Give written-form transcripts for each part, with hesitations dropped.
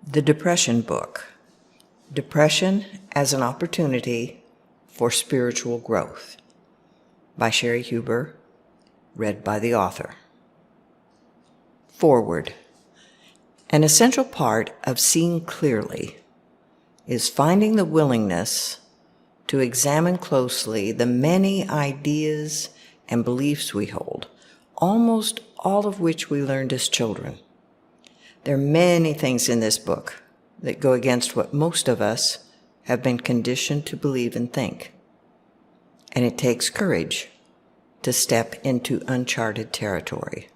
The Depression Book, Depression as an Opportunity for Spiritual Growth, by Cheri Huber, read by the author. Forward. An essential part of seeing clearly is finding the willingness to examine closely the many ideas and beliefs we hold, almost all of which we learned as children. There are many things in this book that go against what most of us have been conditioned to believe and think. And it takes courage to step into uncharted territory.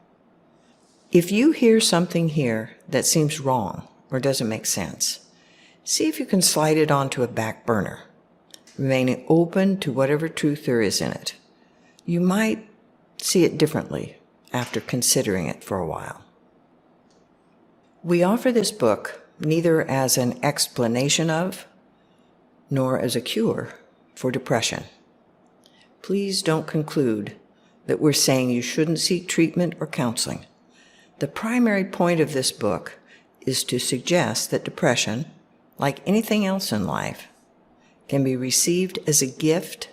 If you hear something here that seems wrong or doesn't make sense, see if you can slide it onto a back burner, remaining open to whatever truth there is in it. You might see it differently after considering it for a while. We offer this book neither as an explanation of, nor as a cure for depression. Please don't conclude that we're saying you shouldn't seek treatment or counseling. The primary point of this book is to suggest that depression, like anything else in life, can be received as a gift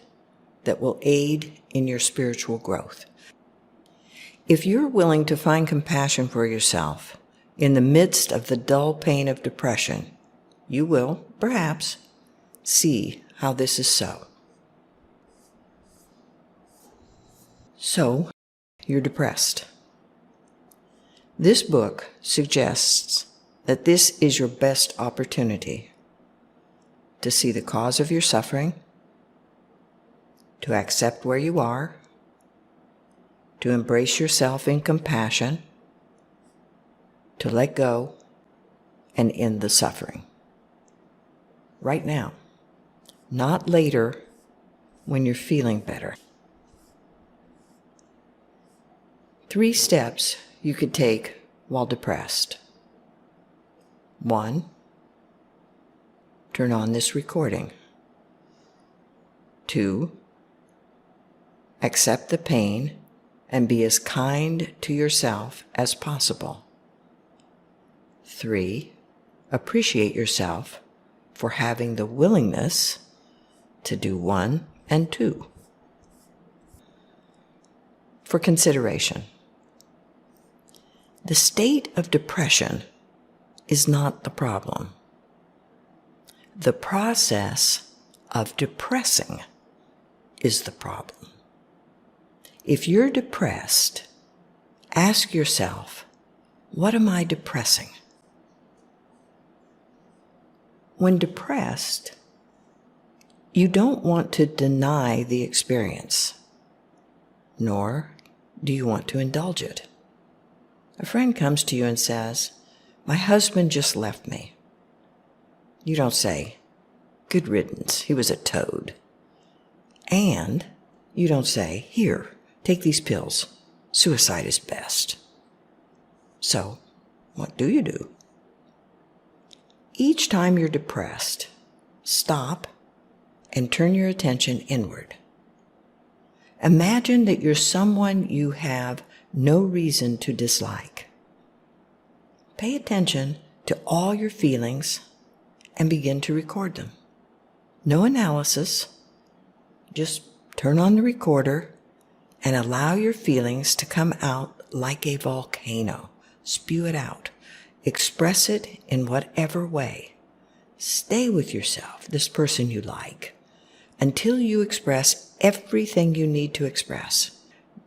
that will aid in your spiritual growth. If you're willing to find compassion for yourself in the midst of the dull pain of depression, you will, perhaps, see how this is so. So, you're depressed. This book suggests that this is your best opportunity to see the cause of your suffering, to accept where you are, to embrace yourself in compassion, to let go and end the suffering. Right now, not later when you're feeling better. 3 steps you could take while depressed. 1, turn on this recording. 2, accept the pain and be as kind to yourself as possible. 3, appreciate yourself for having the willingness to do 1 and 2. For consideration, the state of depression is not the problem. The process of depressing is the problem. If you're depressed, ask yourself, what am I depressing? When depressed, you don't want to deny the experience, nor do you want to indulge it. A friend comes to you and says, "My husband just left me." You don't say, "Good riddance, he was a toad." And you don't say, "Here, take these pills. Suicide is best." So, what do you do? Each time you're depressed, stop and turn your attention inward. Imagine that you're someone you have no reason to dislike. Pay attention to all your feelings and begin to record them. No analysis, just turn on the recorder and allow your feelings to come out like a volcano. Spew it out. Express it in whatever way. Stay with yourself, this person you like, until you express everything you need to express.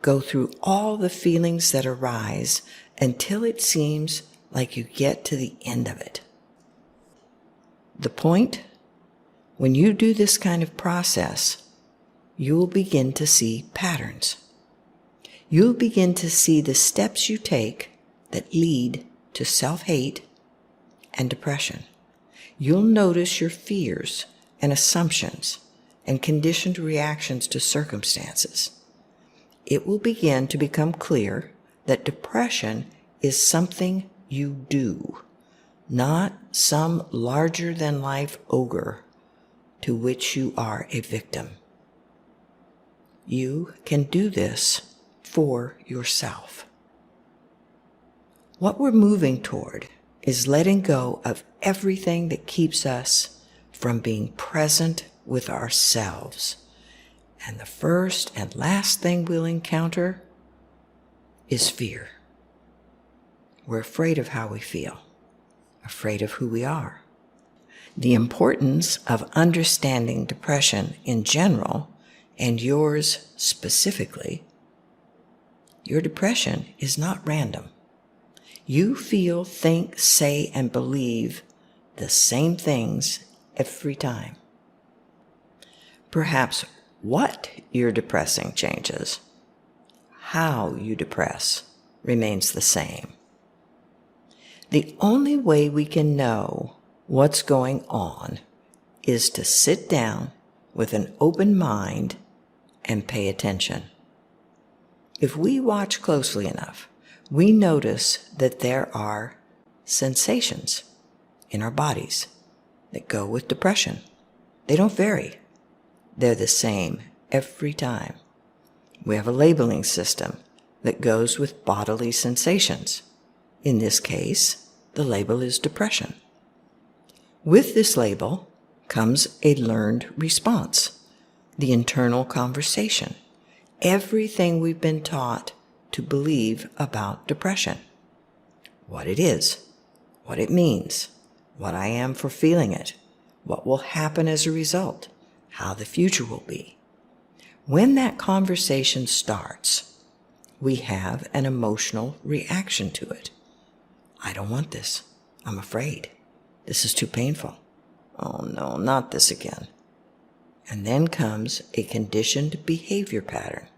Go through all the feelings that arise until it seems like you get to the end of it. The point? When you do this kind of process, you will begin to see patterns. You'll begin to see the steps you take that lead to self-hate and depression. You'll notice your fears and assumptions and conditioned reactions to circumstances. It will begin to become clear that depression is something you do, not some larger-than-life ogre to which you are a victim. You can do this for yourself. What we're moving toward is letting go of everything that keeps us from being present with ourselves. And the first and last thing we'll encounter is fear. We're afraid of how we feel, afraid of who we are. The importance of understanding depression in general, and yours specifically. Your depression is not random. You feel, think, say, and believe the same things every time. Perhaps what you're depressing changes. How you depress remains the same. The only way we can know what's going on is to sit down with an open mind and pay attention. If we watch closely enough, we notice that there are sensations in our bodies that go with depression. They don't vary. They're the same every time. We have a labeling system that goes with bodily sensations. In this case, the label is depression. With this label comes a learned response, the internal conversation, everything we've been taught to believe about depression. What it is, what it means, what I am for feeling it, what will happen as a result, how the future will be. When that conversation starts, we have an emotional reaction to it. I don't want this. I'm afraid. This is too painful. Oh no, not this again. And then comes a conditioned behavior pattern,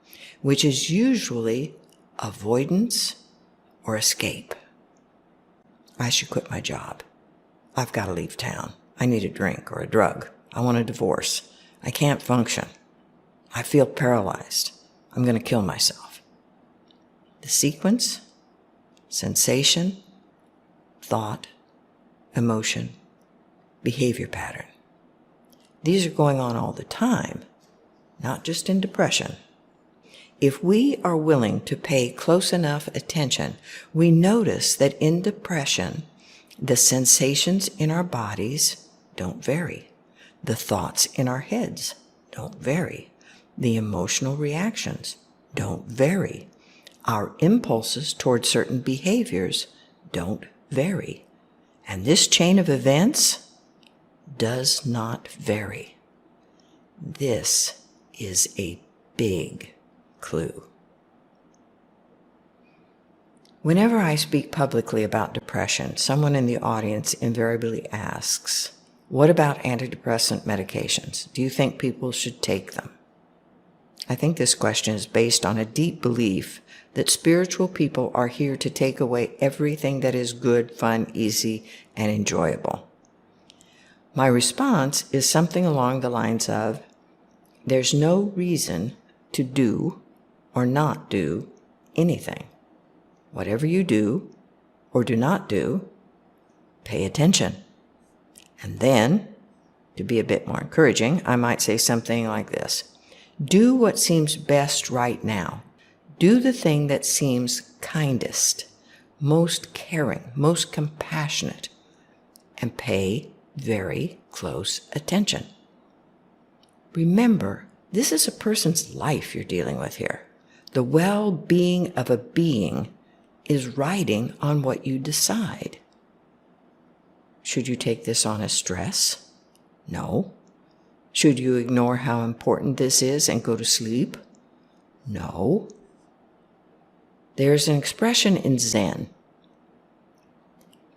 which is usually avoidance or escape. I should quit my job. I've got to leave town. I need a drink or a drug. I want a divorce. I can't function. I feel paralyzed. I'm going to kill myself. The sequence: sensation, thought, emotion, behavior pattern. These are going on all the time, not just in depression. If we are willing to pay close enough attention, we notice that in depression, the sensations in our bodies don't vary. The thoughts in our heads don't vary. The emotional reactions don't vary. Our impulses toward certain behaviors don't vary. And this chain of events does not vary. This is a big clue. Whenever I speak publicly about depression, someone in the audience invariably asks, "What about antidepressant medications? Do you think people should take them?" I think this question is based on a deep belief that spiritual people are here to take away everything that is good, fun, easy, and enjoyable. My response is something along the lines of, there's no reason to do or not do anything. Whatever you do or do not do, pay attention. And then, to be a bit more encouraging, I might say something like this: do what seems best right now. Do the thing that seems kindest, most caring, most compassionate, and pay very close attention. Remember, this is a person's life you're dealing with here. The well-being of a being is riding on what you decide. Should you take this on as stress? No. Should you ignore how important this is and go to sleep? No. There's an expression in Zen: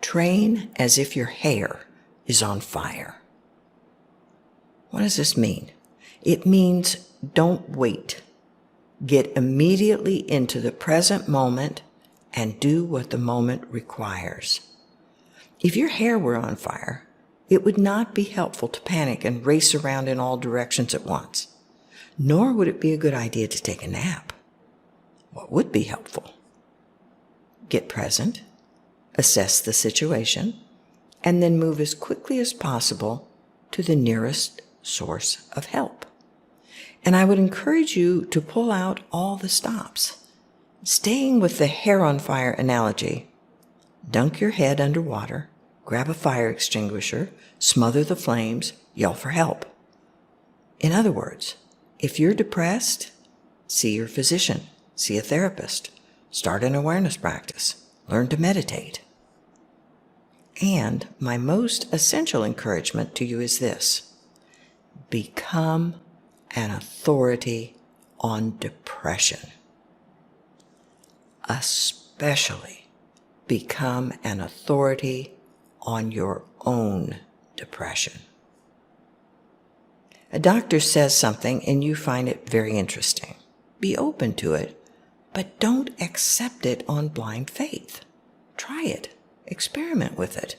train as if your hair is on fire. What does this mean? It means don't wait. Get immediately into the present moment and do what the moment requires. If your hair were on fire, it would not be helpful to panic and race around in all directions at once. Nor would it be a good idea to take a nap. What would be helpful? Get present, assess the situation, and then move as quickly as possible to the nearest source of help. And I would encourage you to pull out all the stops. Staying with the hair on fire analogy, dunk your head under water, grab a fire extinguisher, smother the flames, yell for help. In other words, if you're depressed, see your physician, see a therapist, start an awareness practice, learn to meditate. And my most essential encouragement to you is this: become an authority on depression. Especially become an authority on your own depression. A doctor says something and you find it very interesting. Be open to it, but don't accept it on blind faith. Try it. Experiment with it.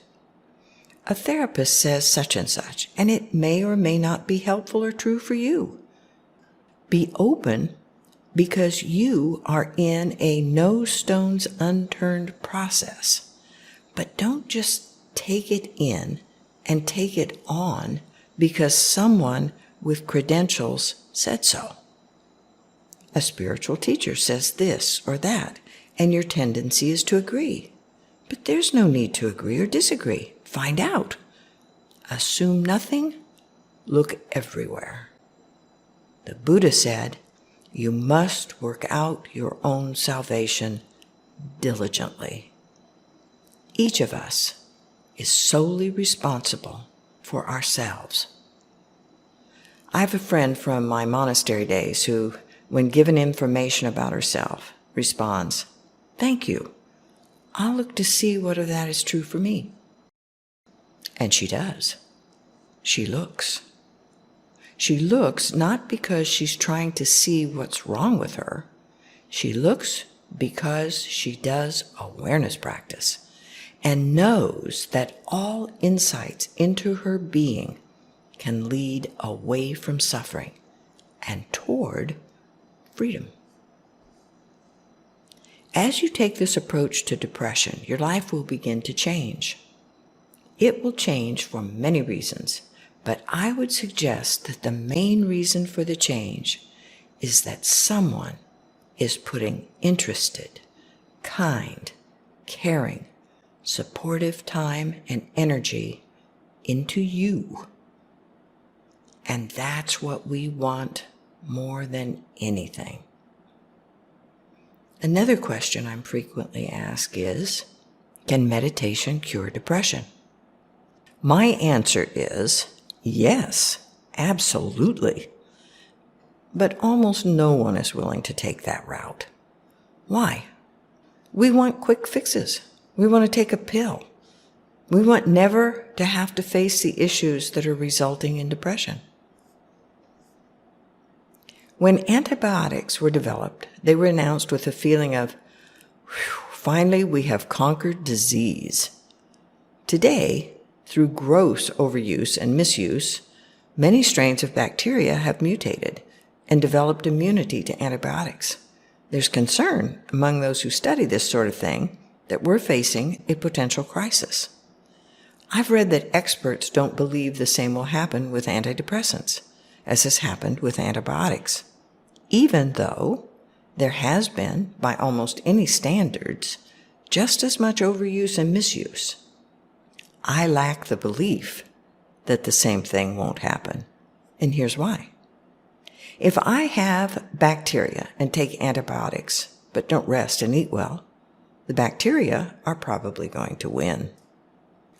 A therapist says such and such, and it may or may not be helpful or true for you. Be open because you are in a no stones unturned process. But don't just take it in and take it on because someone with credentials said so. A spiritual teacher says this or that, and your tendency is to agree. But there's no need to agree or disagree. Find out. Assume nothing. Look everywhere. The Buddha said, you must work out your own salvation diligently. Each of us is solely responsible for ourselves. I have a friend from my monastery days who, when given information about herself, responds, "Thank you. I'll look to see whether that is true for me." And she does. She looks. She looks not because she's trying to see what's wrong with her. She looks because she does awareness practice and knows that all insights into her being can lead away from suffering and toward freedom. As you take this approach to depression, your life will begin to change. It will change for many reasons, but I would suggest that the main reason for the change is that someone is putting interested, kind, caring, supportive time and energy into you. And that's what we want more than anything. Another question I'm frequently asked is, can meditation cure depression? My answer is yes, absolutely. But almost no one is willing to take that route. Why? We want quick fixes. We want to take a pill. We want never to have to face the issues that are resulting in depression. When antibiotics were developed, they were announced with a feeling of, finally we have conquered disease. Today, through gross overuse and misuse, many strains of bacteria have mutated and developed immunity to antibiotics. There's concern among those who study this sort of thing that we're facing a potential crisis. I've read that experts don't believe the same will happen with antidepressants as has happened with antibiotics, even though there has been, by almost any standards, just as much overuse and misuse. I lack the belief that the same thing won't happen, and here's why. If I have bacteria and take antibiotics, but don't rest and eat well, the bacteria are probably going to win.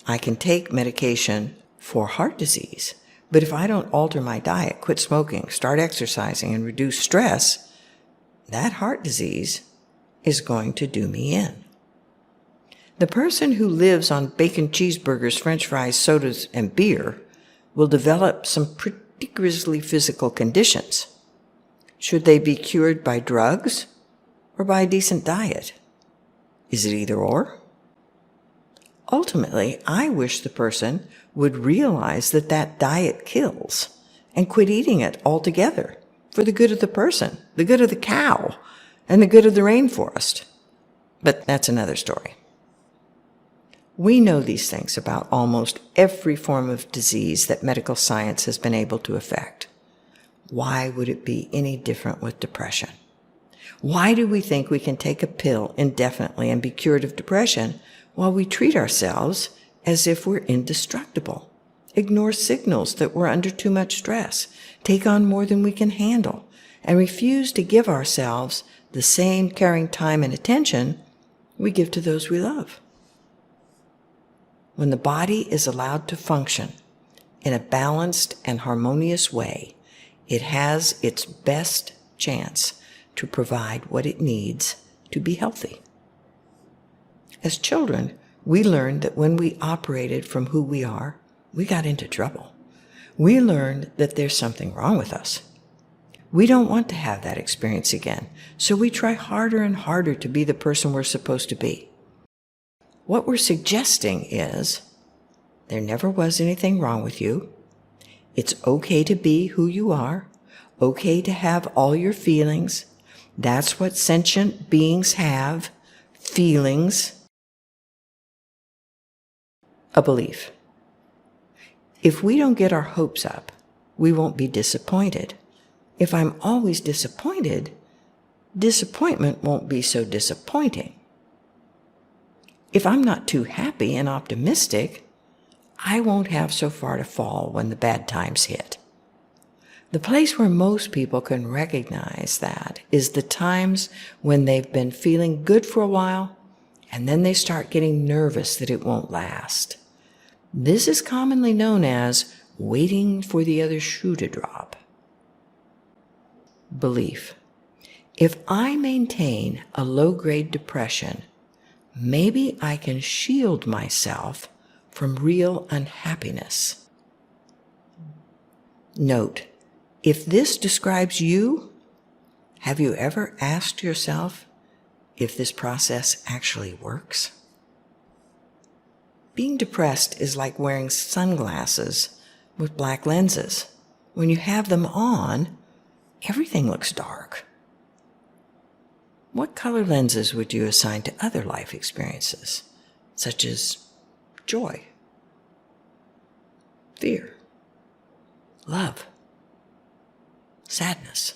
I can take medication for heart disease, but if I don't alter my diet, quit smoking, start exercising, and reduce stress, that heart disease is going to do me in. The person who lives on bacon cheeseburgers, french fries, sodas, and beer will develop some pretty grisly physical conditions. Should they be cured by drugs or by a decent diet? Is it either or? Ultimately, I wish the person would realize that that diet kills and quit eating it altogether for the good of the person, the good of the cow, and the good of the rainforest. But that's another story. We know these things about almost every form of disease that medical science has been able to affect. Why would it be any different with depression? Why do we think we can take a pill indefinitely and be cured of depression while we treat ourselves as if we're indestructible, ignore signals that we're under too much stress, take on more than we can handle, and refuse to give ourselves the same caring time and attention we give to those we love. When the body is allowed to function in a balanced and harmonious way, it has its best chance to provide what it needs to be healthy. As children, we learned that when we operated from who we are, we got into trouble. We learned that there's something wrong with us. We don't want to have that experience again, so we try harder and harder to be the person we're supposed to be. What we're suggesting is, there never was anything wrong with you. It's okay to be who you are, okay to have all your feelings. That's what sentient beings have, feelings. A belief. If we don't get our hopes up, we won't be disappointed. If I'm always disappointed, disappointment won't be so disappointing. If I'm not too happy and optimistic, I won't have so far to fall when the bad times hit. The place where most people can recognize that is the times when they've been feeling good for a while, and then they start getting nervous that it won't last. This is commonly known as waiting for the other shoe to drop. Belief. If I maintain a low-grade depression, maybe I can shield myself from real unhappiness. Note, if this describes you, have you ever asked yourself if this process actually works? Being depressed is like wearing sunglasses with black lenses. When you have them on, everything looks dark. What color lenses would you assign to other life experiences, such as joy, fear, love, sadness?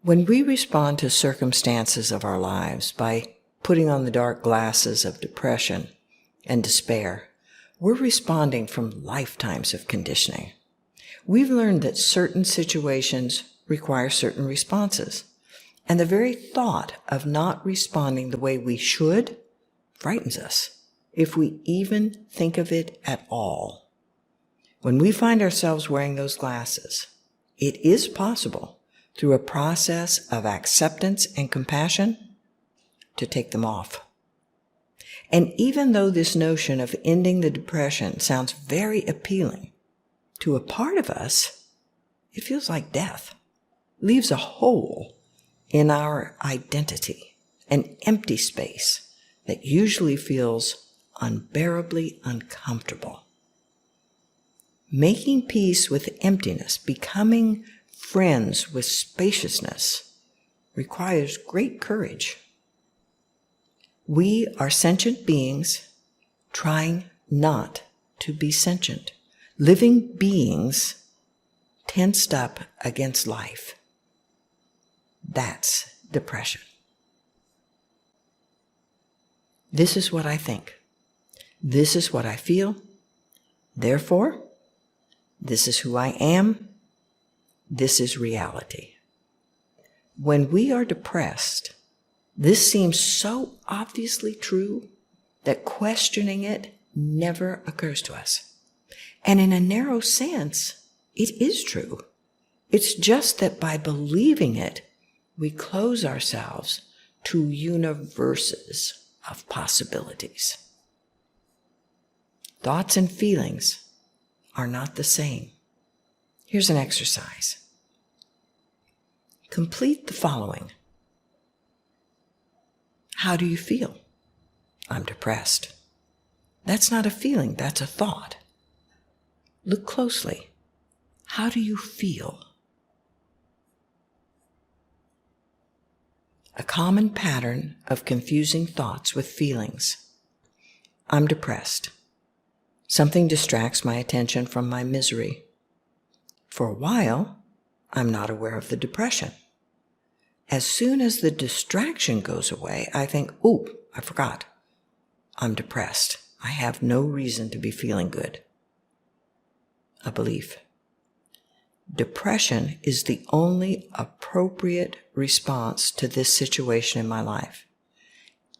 When we respond to circumstances of our lives by putting on the dark glasses of depression and despair, we're responding from lifetimes of conditioning. We've learned that certain situations require certain responses, and the very thought of not responding the way we should frightens us, if we even think of it at all. When we find ourselves wearing those glasses, it is possible, through a process of acceptance and compassion, to take them off. And even though this notion of ending the depression sounds very appealing, to a part of us, it feels like death, leaves a hole in our identity, an empty space that usually feels unbearably uncomfortable. Making peace with emptiness, becoming friends with spaciousness, requires great courage. We are sentient beings trying not to be sentient, living beings tensed up against life. That's depression. This is what I think. This is what I feel. Therefore, this is who I am. This is reality. When we are depressed, this seems so obviously true that questioning it never occurs to us. And in a narrow sense, it is true. It's just that by believing it, we close ourselves to universes of possibilities. Thoughts and feelings are not the same. Here's an exercise. Complete the following. How do you feel? I'm depressed. That's not a feeling, that's a thought. Look closely. How do you feel? A common pattern of confusing thoughts with feelings. I'm depressed. Something distracts my attention from my misery. For a while, I'm not aware of the depression. As soon as the distraction goes away, I think, "Ooh, I forgot. I'm depressed. I have no reason to be feeling good." A belief. Depression is the only appropriate response to this situation in my life.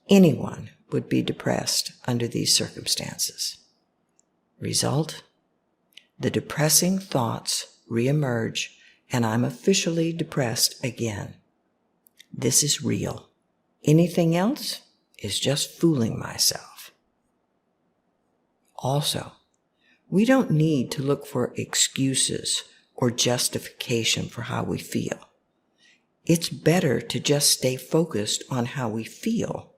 Anyone would be depressed under these circumstances. Result? The depressing thoughts reemerge, and I'm officially depressed again. This is real. Anything else is just fooling myself. Also, we don't need to look for excuses or justification for how we feel. It's better to just stay focused on how we feel.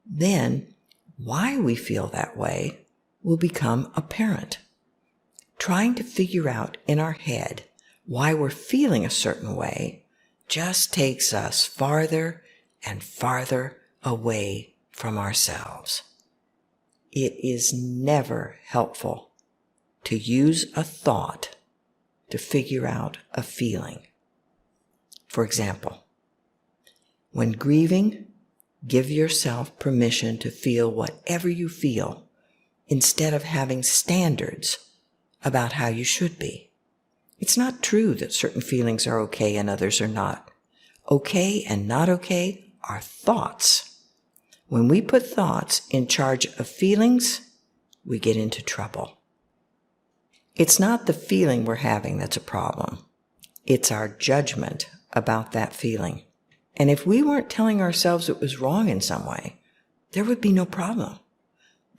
Then, why we feel that way will become apparent. Trying to figure out in our head why we're feeling a certain way just takes us farther and farther away from ourselves. It is never helpful to use a thought to figure out a feeling. For example, when grieving, give yourself permission to feel whatever you feel instead of having standards about how you should be. It's not true that certain feelings are okay and others are not. Okay and not okay are thoughts. When we put thoughts in charge of feelings, we get into trouble. It's not the feeling we're having that's a problem. It's our judgment about that feeling. And if we weren't telling ourselves it was wrong in some way, there would be no problem.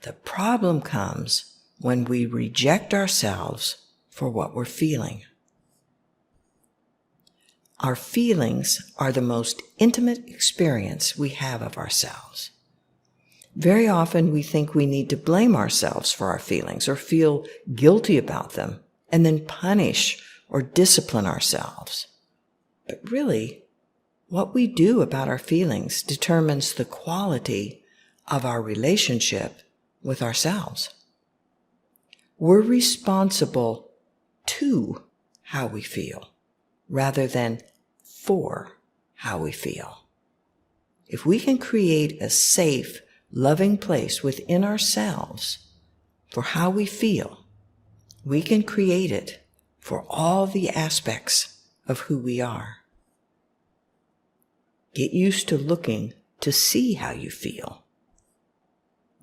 The problem comes when we reject ourselves for what we're feeling. Our feelings are the most intimate experience we have of ourselves. Very often we think we need to blame ourselves for our feelings or feel guilty about them and then punish or discipline ourselves. But really, what we do about our feelings determines the quality of our relationship with ourselves. We're responsible to how we feel rather than for how we feel. If we can create a safe, loving place within ourselves for how we feel, we can create it for all the aspects of who we are. Get used to looking to see how you feel.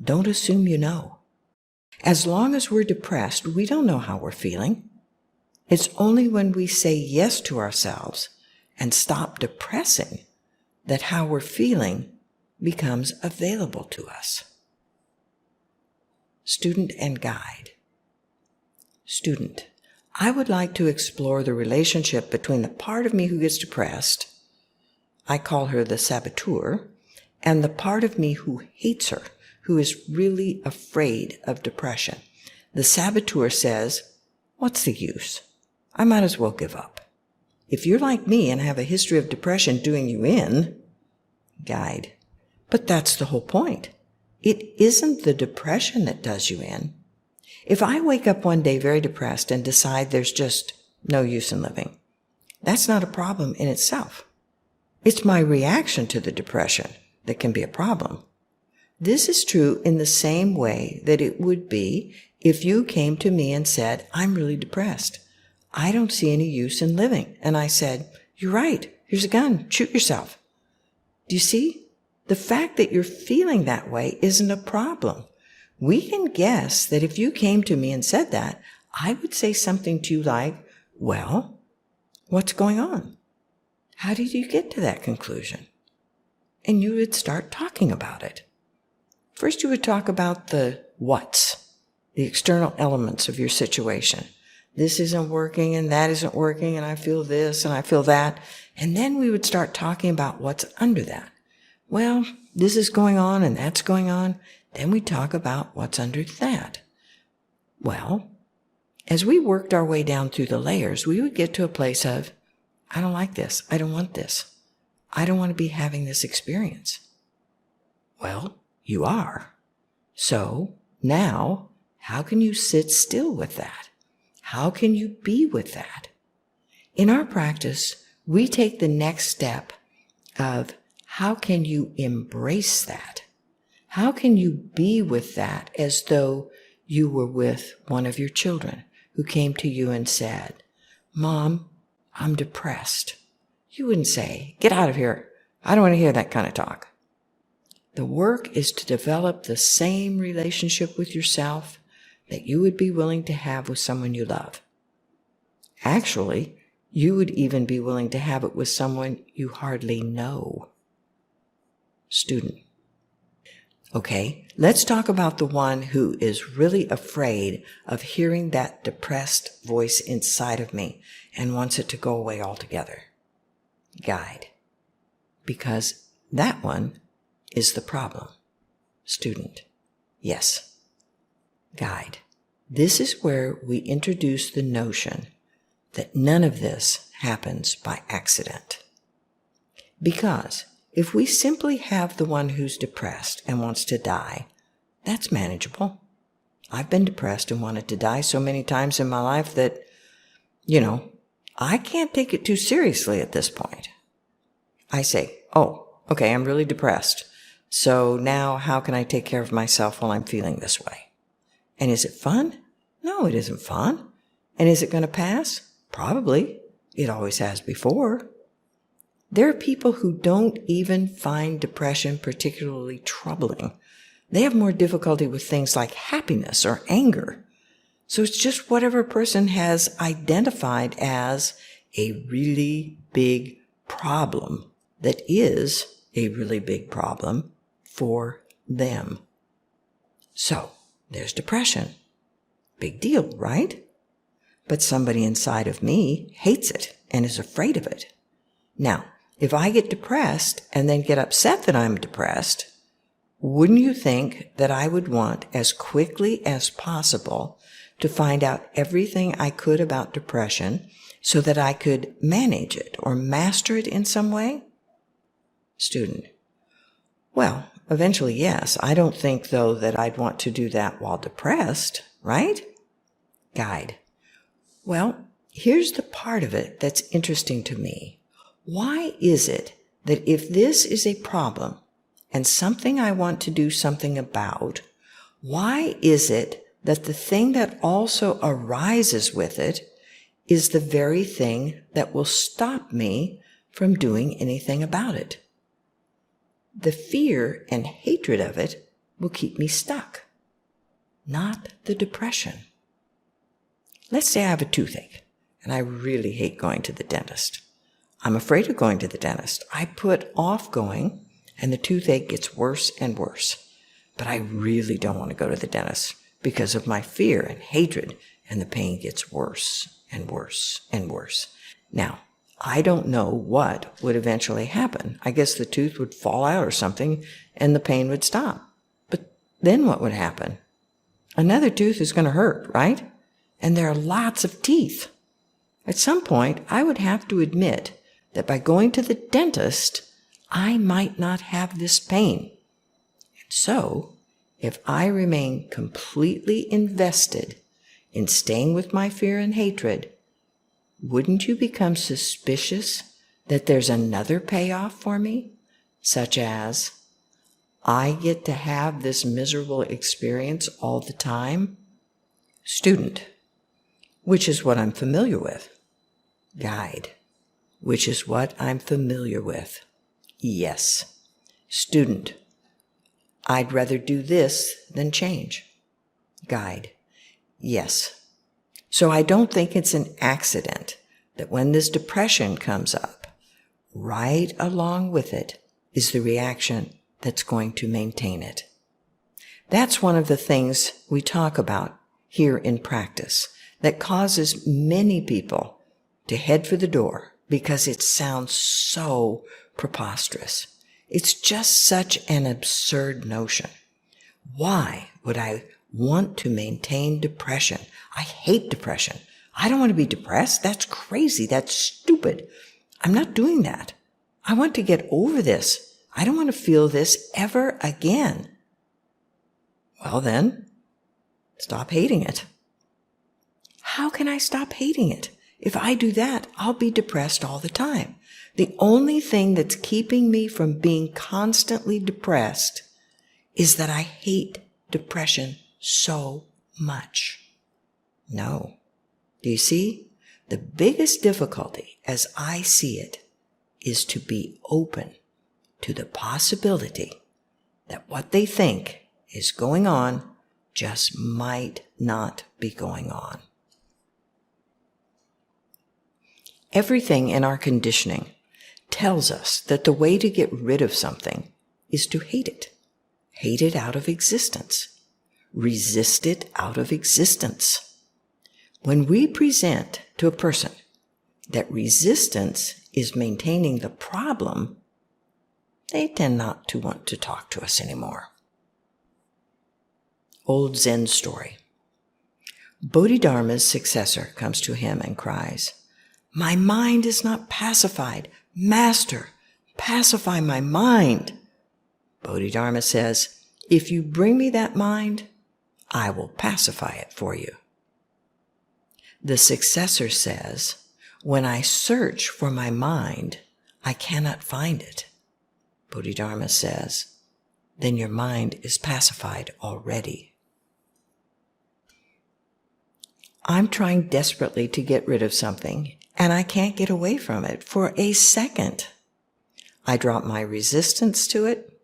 Don't assume you know. As long as we're depressed, we don't know how we're feeling. It's only when we say yes to ourselves and stop depressing that how we're feeling becomes available to us. Student and guide. Student, I would like to explore the relationship between the part of me who gets depressed, I call her the saboteur, and the part of me who hates her, who is really afraid of depression. The saboteur says, "What's the use? I might as well give up." If you're like me and have a history of depression doing you in, guide. But that's the whole point. It isn't the depression that does you in. If I wake up one day very depressed and decide there's just no use in living, that's not a problem in itself. It's my reaction to the depression that can be a problem. This is true in the same way that it would be if you came to me and said, "I'm really depressed. I don't see any use in living." And I said, "You're right. Here's a gun. Shoot yourself." Do you see? The fact that you're feeling that way isn't a problem. We can guess that if you came to me and said that, I would say something to you like, "Well, what's going on? How did you get to that conclusion?" And you would start talking about it. First, you would talk about the what's, the external elements of your situation. This isn't working and that isn't working and I feel this and I feel that. And then we would start talking about what's under that. Well, this is going on and that's going on. Then we talk about what's under that. Well, as we worked our way down through the layers, we would get to a place of, "I don't like this. I don't want this. I don't want to be having this experience." Well, you are. So now, how can you sit still with that? How can you be with that? In our practice, we take the next step of how can you embrace that? How can you be with that as though you were with one of your children who came to you and said, Mom, I'm depressed. You wouldn't say, get out of here. I don't want to hear that kind of talk. The work is to develop the same relationship with yourself that you would be willing to have with someone you love. Actually, you would even be willing to have it with someone you hardly know. Student. Okay, let's talk about the one who is really afraid of hearing that depressed voice inside of me and wants it to go away altogether. Guide. Because that one is the problem. Student. Yes. Guide. This is where we introduce the notion that none of this happens by accident. Because if we simply have the one who's depressed and wants to die, that's manageable. I've been depressed and wanted to die so many times in my life that, I can't take it too seriously at this point. I say, oh, okay, I'm really depressed. So now how can I take care of myself while I'm feeling this way? And is it fun? No, it isn't fun. And is it going to pass? Probably. It always has before. There are people who don't even find depression particularly troubling. They have more difficulty with things like happiness or anger. So it's just whatever a person has identified as a really big problem that is a really big problem for them. So there's depression. Big deal, right? But somebody inside of me hates it and is afraid of it. Now, if I get depressed and then get upset that I'm depressed, wouldn't you think that I would want as quickly as possible to find out everything I could about depression so that I could manage it or master it in some way? Student. Well, eventually, yes. I don't think, though, that I'd want to do that while depressed, right? Guide. Well, here's the part of it that's interesting to me. Why is it that if this is a problem and something I want to do something about, why is it that the thing that also arises with it is the very thing that will stop me from doing anything about it? The fear and hatred of it will keep me stuck, not the depression. Let's say I have a toothache, and I really hate going to the dentist. I'm afraid of going to the dentist. I put off going, and the toothache gets worse and worse. But I really don't want to go to the dentist because of my fear and hatred, and the pain gets worse and worse and worse. Now, I don't know what would eventually happen. I guess the tooth would fall out or something, and the pain would stop. But then what would happen? Another tooth is going to hurt, right? And there are lots of teeth. At some point, I would have to admit that by going to the dentist, I might not have this pain. And so, if I remain completely invested in staying with my fear and hatred, wouldn't you become suspicious that there's another payoff for me, such as I get to have this miserable experience all the time? Student. Which is what I'm familiar with. Guide. Which is what I'm familiar with. Yes. Student. I'd rather do this than change. Guide. Yes. So I don't think it's an accident that when this depression comes up, right along with it is the reaction that's going to maintain it. That's one of the things we talk about here in practice that causes many people to head for the door because it sounds so preposterous. It's just such an absurd notion. Why would I want to maintain depression? I hate depression. I don't want to be depressed. That's crazy. That's stupid. I'm not doing that. I want to get over this. I don't want to feel this ever again. Well then, stop hating it. How can I stop hating it If I do that, I'll be depressed all the time. The only thing that's keeping me from being constantly depressed is that I hate depression so much. No. Do you see? The biggest difficulty, as I see it, is to be open to the possibility that what they think is going on just might not be going on. Everything in our conditioning tells us that the way to get rid of something is to hate it. Hate it out of existence. Resist it out of existence. When we present to a person that resistance is maintaining the problem, they tend not to want to talk to us anymore. Old Zen story. Bodhidharma's successor comes to him and cries, "My mind is not pacified. Master, pacify my mind." Bodhidharma says, "If you bring me that mind, I will pacify it for you." The successor says, "When I search for my mind, I cannot find it." Bodhidharma says, "Then your mind is pacified already." I'm trying desperately to get rid of something, and I can't get away from it for a second. I drop my resistance to it,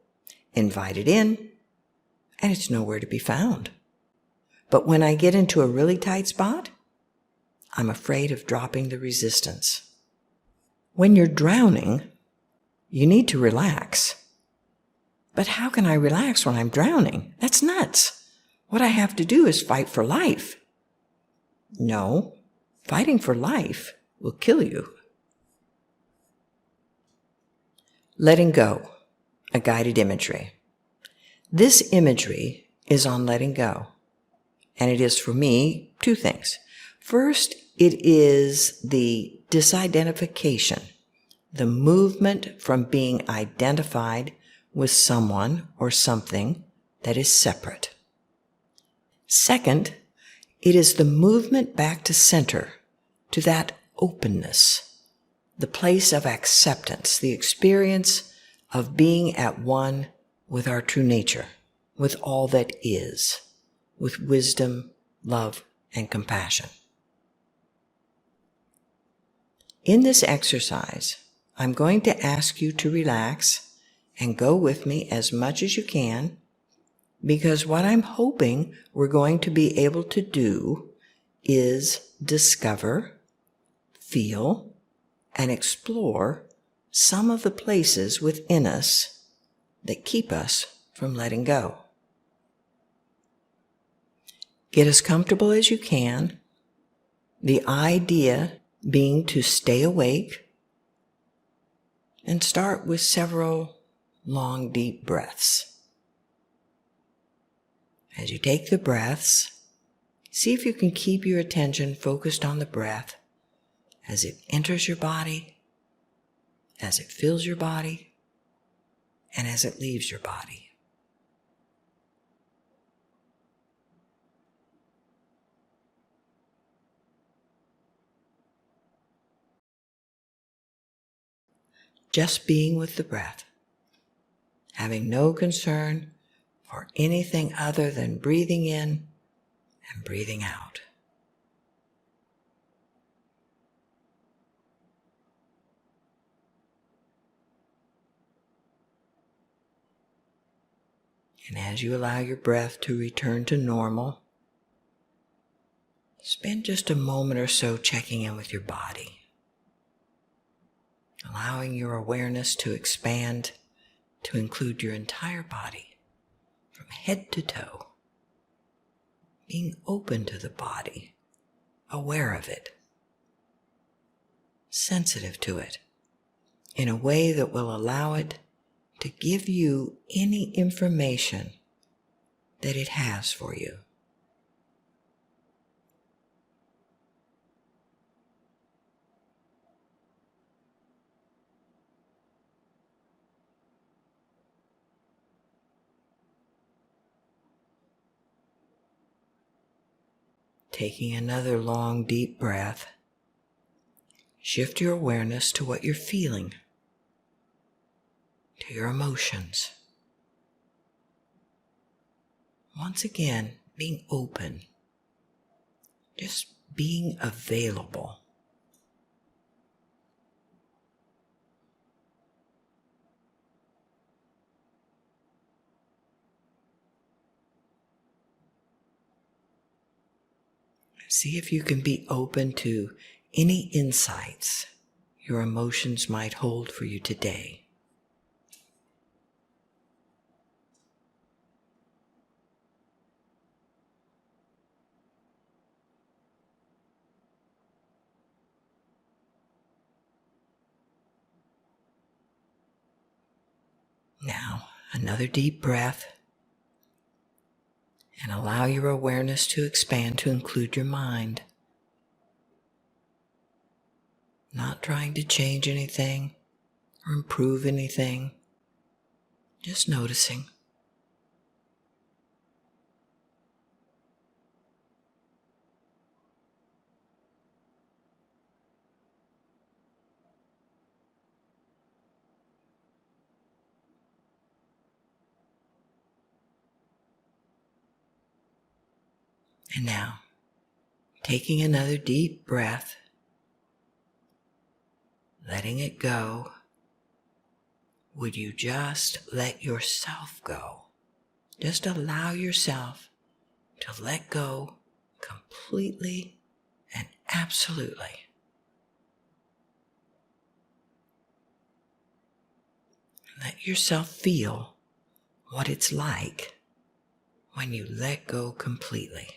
invite it in, and it's nowhere to be found. But when I get into a really tight spot, I'm afraid of dropping the resistance. When you're drowning, you need to relax. But how can I relax when I'm drowning? That's nuts. What I have to do is fight for life. No, fighting for life will kill you. Letting go, a guided imagery. This imagery is on letting go, and it is for me two things. First, it is the disidentification, the movement from being identified with someone or something that is separate. Second, it is the movement back to center, to that openness, the place of acceptance, the experience of being at one with our true nature, with all that is, with wisdom, love, and compassion. In this exercise, I'm going to ask you to relax and go with me as much as you can, because what I'm hoping we're going to be able to do is discover, feel, and explore some of the places within us that keep us from letting go. Get as comfortable as you can, the idea being to stay awake, and start with several long, deep breaths. As you take the breaths, see if you can keep your attention focused on the breath as it enters your body, as it fills your body, and as it leaves your body. Just being with the breath, having no concern for anything other than breathing in and breathing out. And as you allow your breath to return to normal, spend just a moment or so checking in with your body, allowing your awareness to expand to include your entire body, from head to toe, being open to the body, aware of it, sensitive to it, in a way that will allow it to give you any information that it has for you. Taking another long, deep breath, shift your awareness to what you're feeling, to your emotions. Once again, being open, just being available. See if you can be open to any insights your emotions might hold for you today. Now, another deep breath, and allow your awareness to expand to include your mind. Not trying to change anything or improve anything, just noticing. And now, taking another deep breath, letting it go, would you just let yourself go? Just allow yourself to let go completely and absolutely. Let yourself feel what it's like when you let go completely.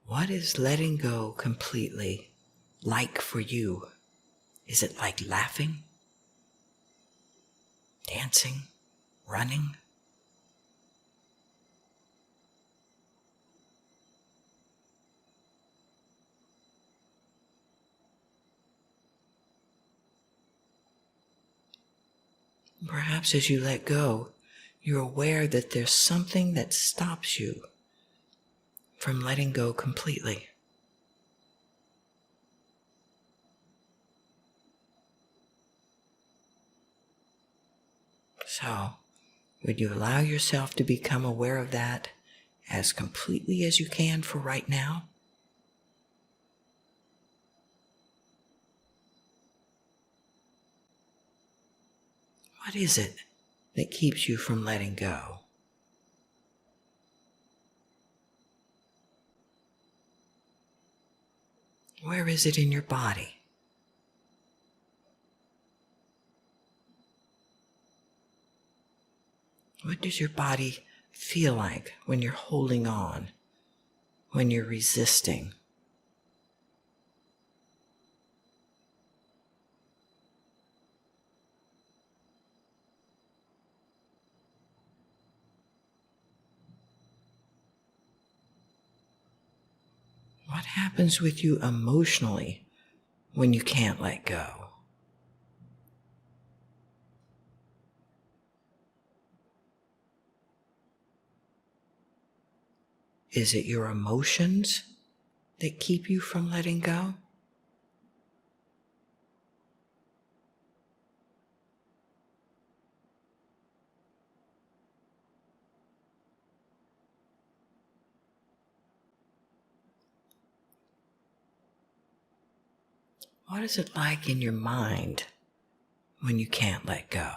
What is letting go completely like for you? Is it like laughing, dancing, running? Perhaps as you let go, you're aware that there's something that stops you from letting go completely. So, would you allow yourself to become aware of that as completely as you can for right now? What is it that keeps you from letting go? Where is it in your body? What does your body feel like when you're holding on, when you're resisting? What happens with you emotionally when you can't let go? Is it your emotions that keep you from letting go? What is it like in your mind when you can't let go?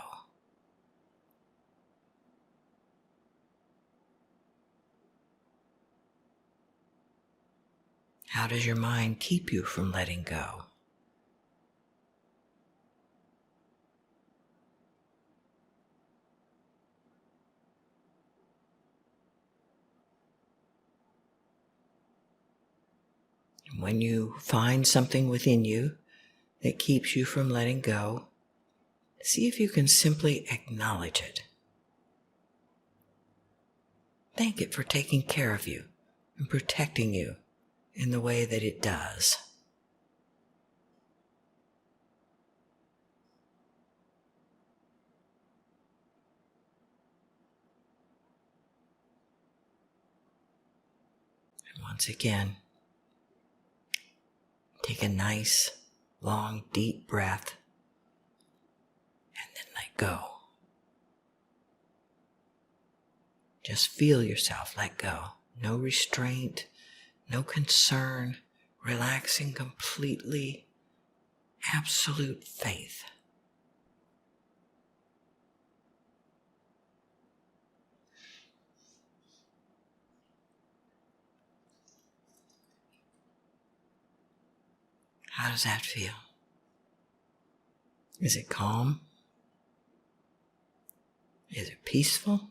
How does your mind keep you from letting go? When you find something within you that keeps you from letting go, see if you can simply acknowledge it. Thank it for taking care of you and protecting you in the way that it does. Once again, take a nice, long, deep breath and then let go. Just feel yourself let go. No restraint, no concern, relaxing completely, absolute faith. How does that feel? Is it calm? Is it peaceful?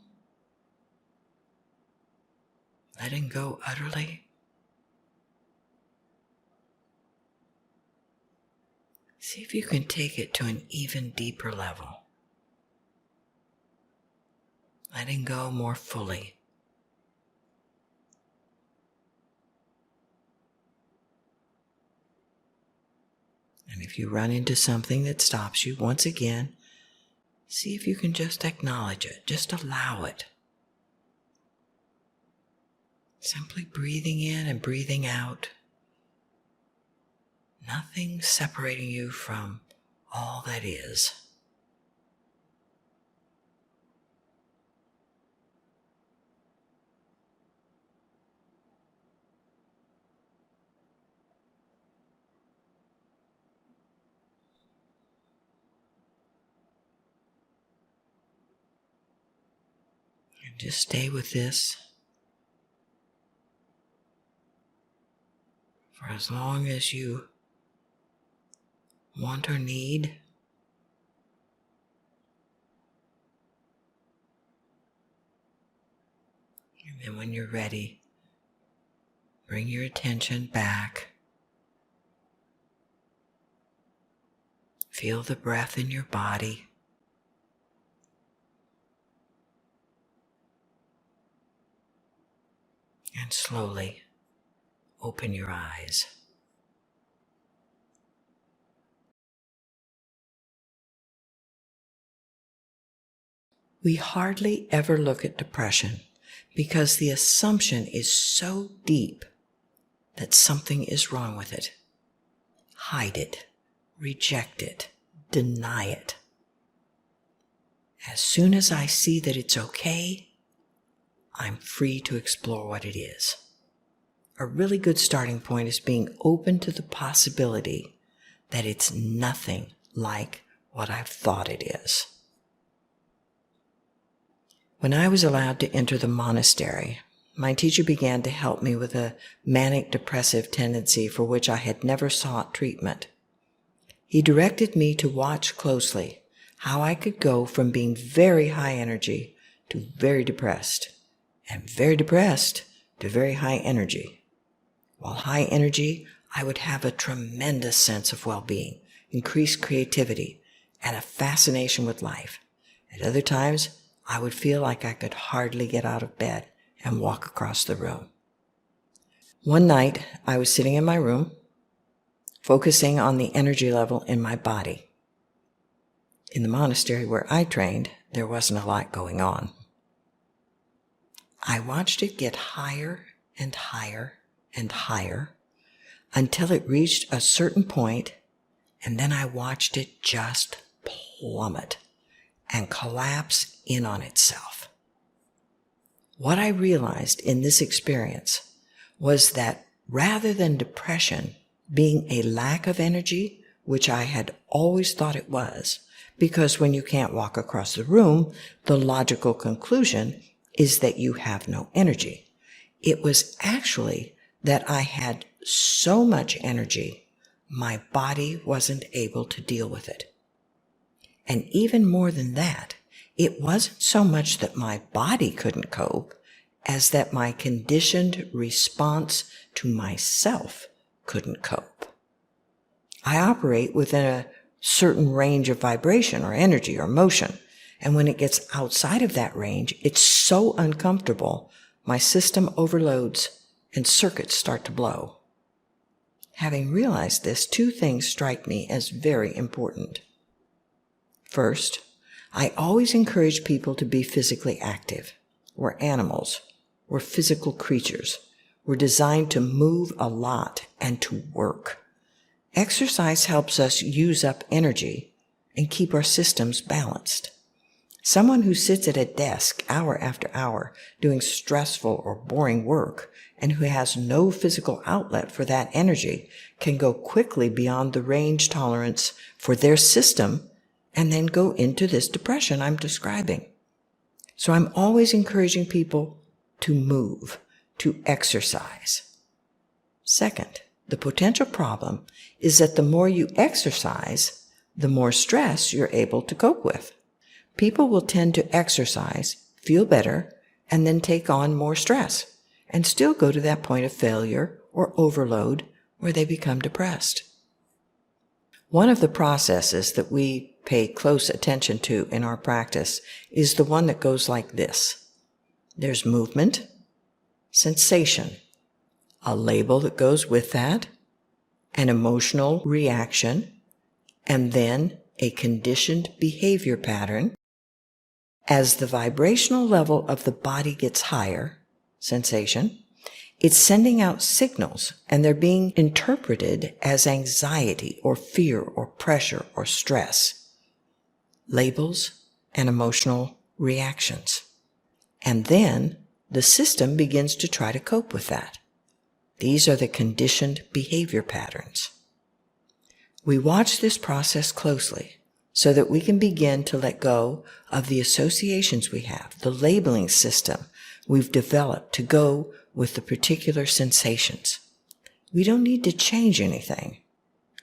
Letting go utterly? See if you can take it to an even deeper level. Letting go more fully. And if you run into something that stops you, once again, see if you can just acknowledge it, just allow it. Simply breathing in and breathing out. Nothing separating you from all that is. And just stay with this for as long as you want or need. And then when you're ready, bring your attention back. Feel the breath in your body. And slowly open your eyes. We hardly ever look at depression because the assumption is so deep that something is wrong with it. Hide it, reject it, deny it. As soon as I see that it's okay, I'm free to explore what it is. A really good starting point is being open to the possibility that it's nothing like what I've thought it is. When I was allowed to enter the monastery, my teacher began to help me with a manic depressive tendency for which I had never sought treatment. He directed me to watch closely how I could go from being very high energy to very depressed, and very depressed to very high energy. While high energy, I would have a tremendous sense of well-being, increased creativity, and a fascination with life. At other times, I would feel like I could hardly get out of bed and walk across the room. One night, I was sitting in my room, focusing on the energy level in my body. In the monastery where I trained, there wasn't a lot going on. I watched it get higher and higher and higher until it reached a certain point, and then I watched it just plummet and collapse in on itself. What I realized in this experience was that rather than depression being a lack of energy, which I had always thought it was, because when you can't walk across the room, the logical conclusion is that you have no energy. It was actually that I had so much energy, my body wasn't able to deal with it. And even more than that, it wasn't so much that my body couldn't cope as that my conditioned response to myself couldn't cope. I operate within a certain range of vibration or energy or motion, and when it gets outside of that range, it's so uncomfortable, my system overloads and circuits start to blow. Having realized this, two things strike me as very important. First, I always encourage people to be physically active. We're animals. We're physical creatures. We're designed to move a lot and to work. Exercise helps us use up energy and keep our systems balanced. Someone who sits at a desk hour after hour doing stressful or boring work and who has no physical outlet for that energy can go quickly beyond the range tolerance for their system and then go into this depression I'm describing. So I'm always encouraging people to move, to exercise. Second, the potential problem is that the more you exercise, the more stress you're able to cope with. People will tend to exercise, feel better, and then take on more stress, and still go to that point of failure or overload where they become depressed. One of the processes that we pay close attention to in our practice is the one that goes like this. There's movement, sensation, a label that goes with that, an emotional reaction, and then a conditioned behavior pattern. As the vibrational level of the body gets higher, sensation, it's sending out signals and they're being interpreted as anxiety or fear or pressure or stress. Labels and emotional reactions. And then the system begins to try to cope with that. These are the conditioned behavior patterns. We watch this process closely so that we can begin to let go of the associations we have, the labeling system we've developed to go with the particular sensations. We don't need to change anything.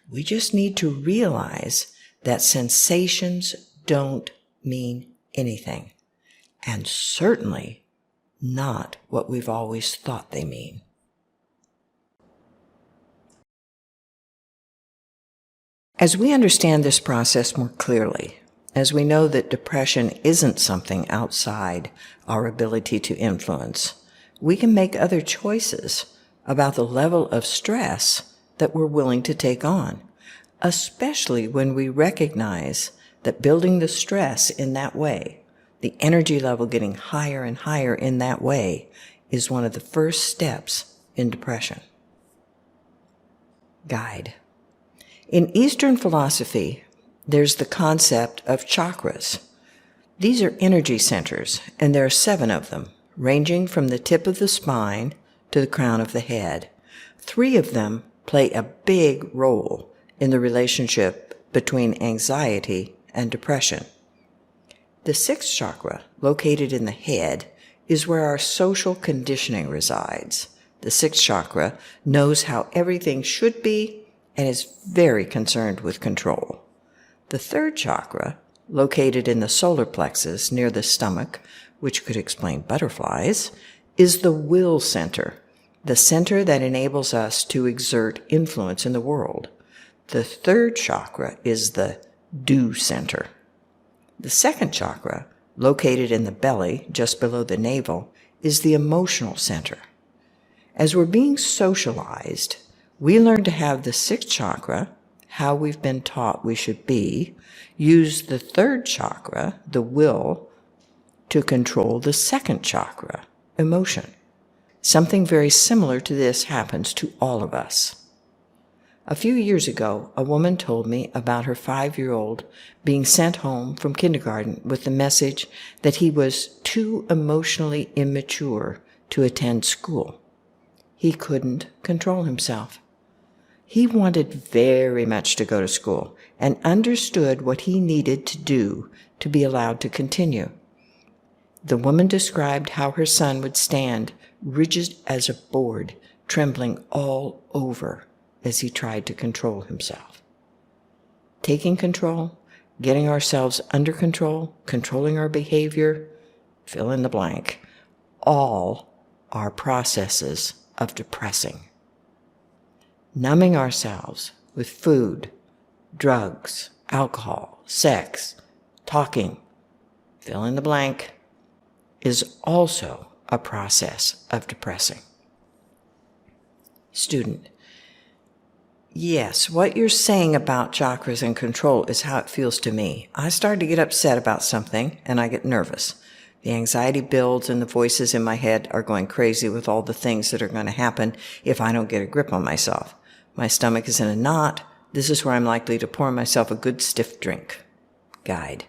We just need to realize that sensations don't mean anything, and certainly not what we've always thought they mean. As we understand this process more clearly, as we know that depression isn't something outside our ability to influence, we can make other choices about the level of stress that we're willing to take on, especially when we recognize that building the stress in that way, the energy level getting higher and higher in that way, is one of the first steps in depression. Guide. In Eastern philosophy, there's the concept of chakras. These are energy centers, and there are 7 of them, ranging from the tip of the spine to the crown of the head. 3 of them play a big role in the relationship between anxiety and depression. The 6th chakra, located in the head, is where our social conditioning resides. The 6th chakra knows how everything should be and is very concerned with control. The 3rd chakra, located in the solar plexus near the stomach, which could explain butterflies, is the will center, the center that enables us to exert influence in the world. The 3rd chakra is the do center. The 2nd chakra, located in the belly, just below the navel, is the emotional center. As we're being socialized, we learn to have the 6th chakra, how we've been taught we should be, use the 3rd chakra, the will, to control the 2nd chakra, emotion. Something very similar to this happens to all of us. A few years ago, a woman told me about her 5-year-old being sent home from kindergarten with the message that he was too emotionally immature to attend school. He couldn't control himself. He wanted very much to go to school and understood what he needed to do to be allowed to continue. The woman described how her son would stand rigid as a board, trembling all over as he tried to control himself. Taking control, getting ourselves under control, controlling our behavior, fill in the blank, all are processes of depressing. Numbing ourselves with food, drugs, alcohol, sex, talking, fill in the blank, is also a process of depressing. Student: yes, what you're saying about chakras and control is how it feels to me. I start to get upset about something and I get nervous. The anxiety builds and the voices in my head are going crazy with all the things that are going to happen if I don't get a grip on myself. My stomach is in a knot. This is where I'm likely to pour myself a good stiff drink. Guide.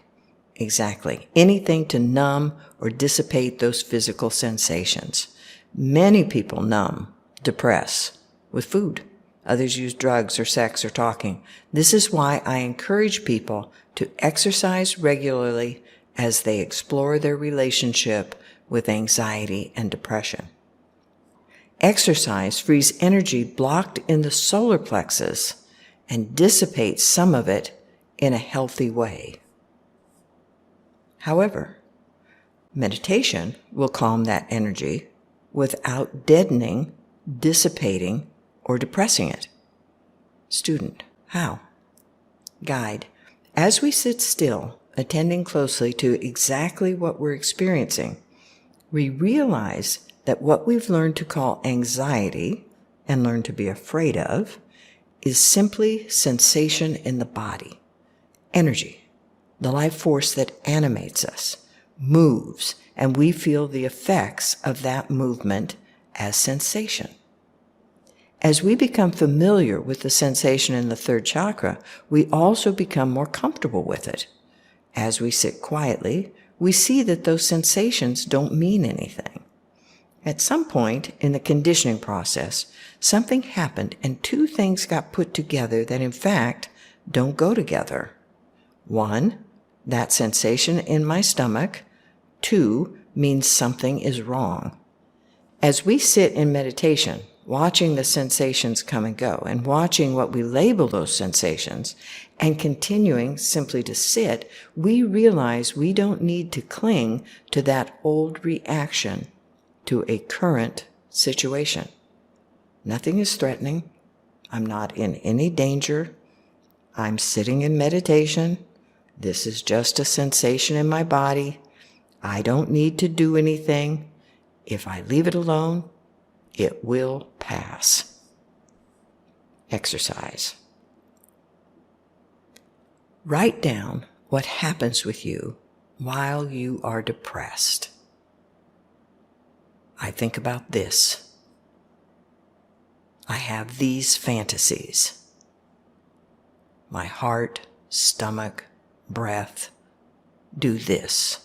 Exactly. Anything to numb or dissipate those physical sensations. Many people numb, depress with food. Others use drugs or sex or talking. This is why I encourage people to exercise regularly as they explore their relationship with anxiety and depression. Exercise frees energy blocked in the solar plexus and dissipates some of it in a healthy way. However, meditation will calm that energy without deadening, dissipating, or depressing it. Student, how? Guide, as we sit still, attending closely to exactly what we're experiencing, we realize that what we've learned to call anxiety and learned to be afraid of is simply sensation in the body, energy, the life force that animates us, moves, and we feel the effects of that movement as sensation. As we become familiar with the sensation in the third chakra, we also become more comfortable with it. As we sit quietly, we see that those sensations don't mean anything. At some point in the conditioning process, something happened and two things got put together that in fact don't go together. One, that sensation in my stomach. Two, means something is wrong. As we sit in meditation, watching the sensations come and go, and watching what we label those sensations, and continuing simply to sit, we realize we don't need to cling to that old reaction to a current situation. Nothing is threatening. I'm not in any danger. I'm sitting in meditation. This is just a sensation in my body. I don't need to do anything. If I leave it alone, it will pass. Exercise. Write down what happens with you while you are depressed. I think about this. I have these fantasies. My heart, stomach, breath do this.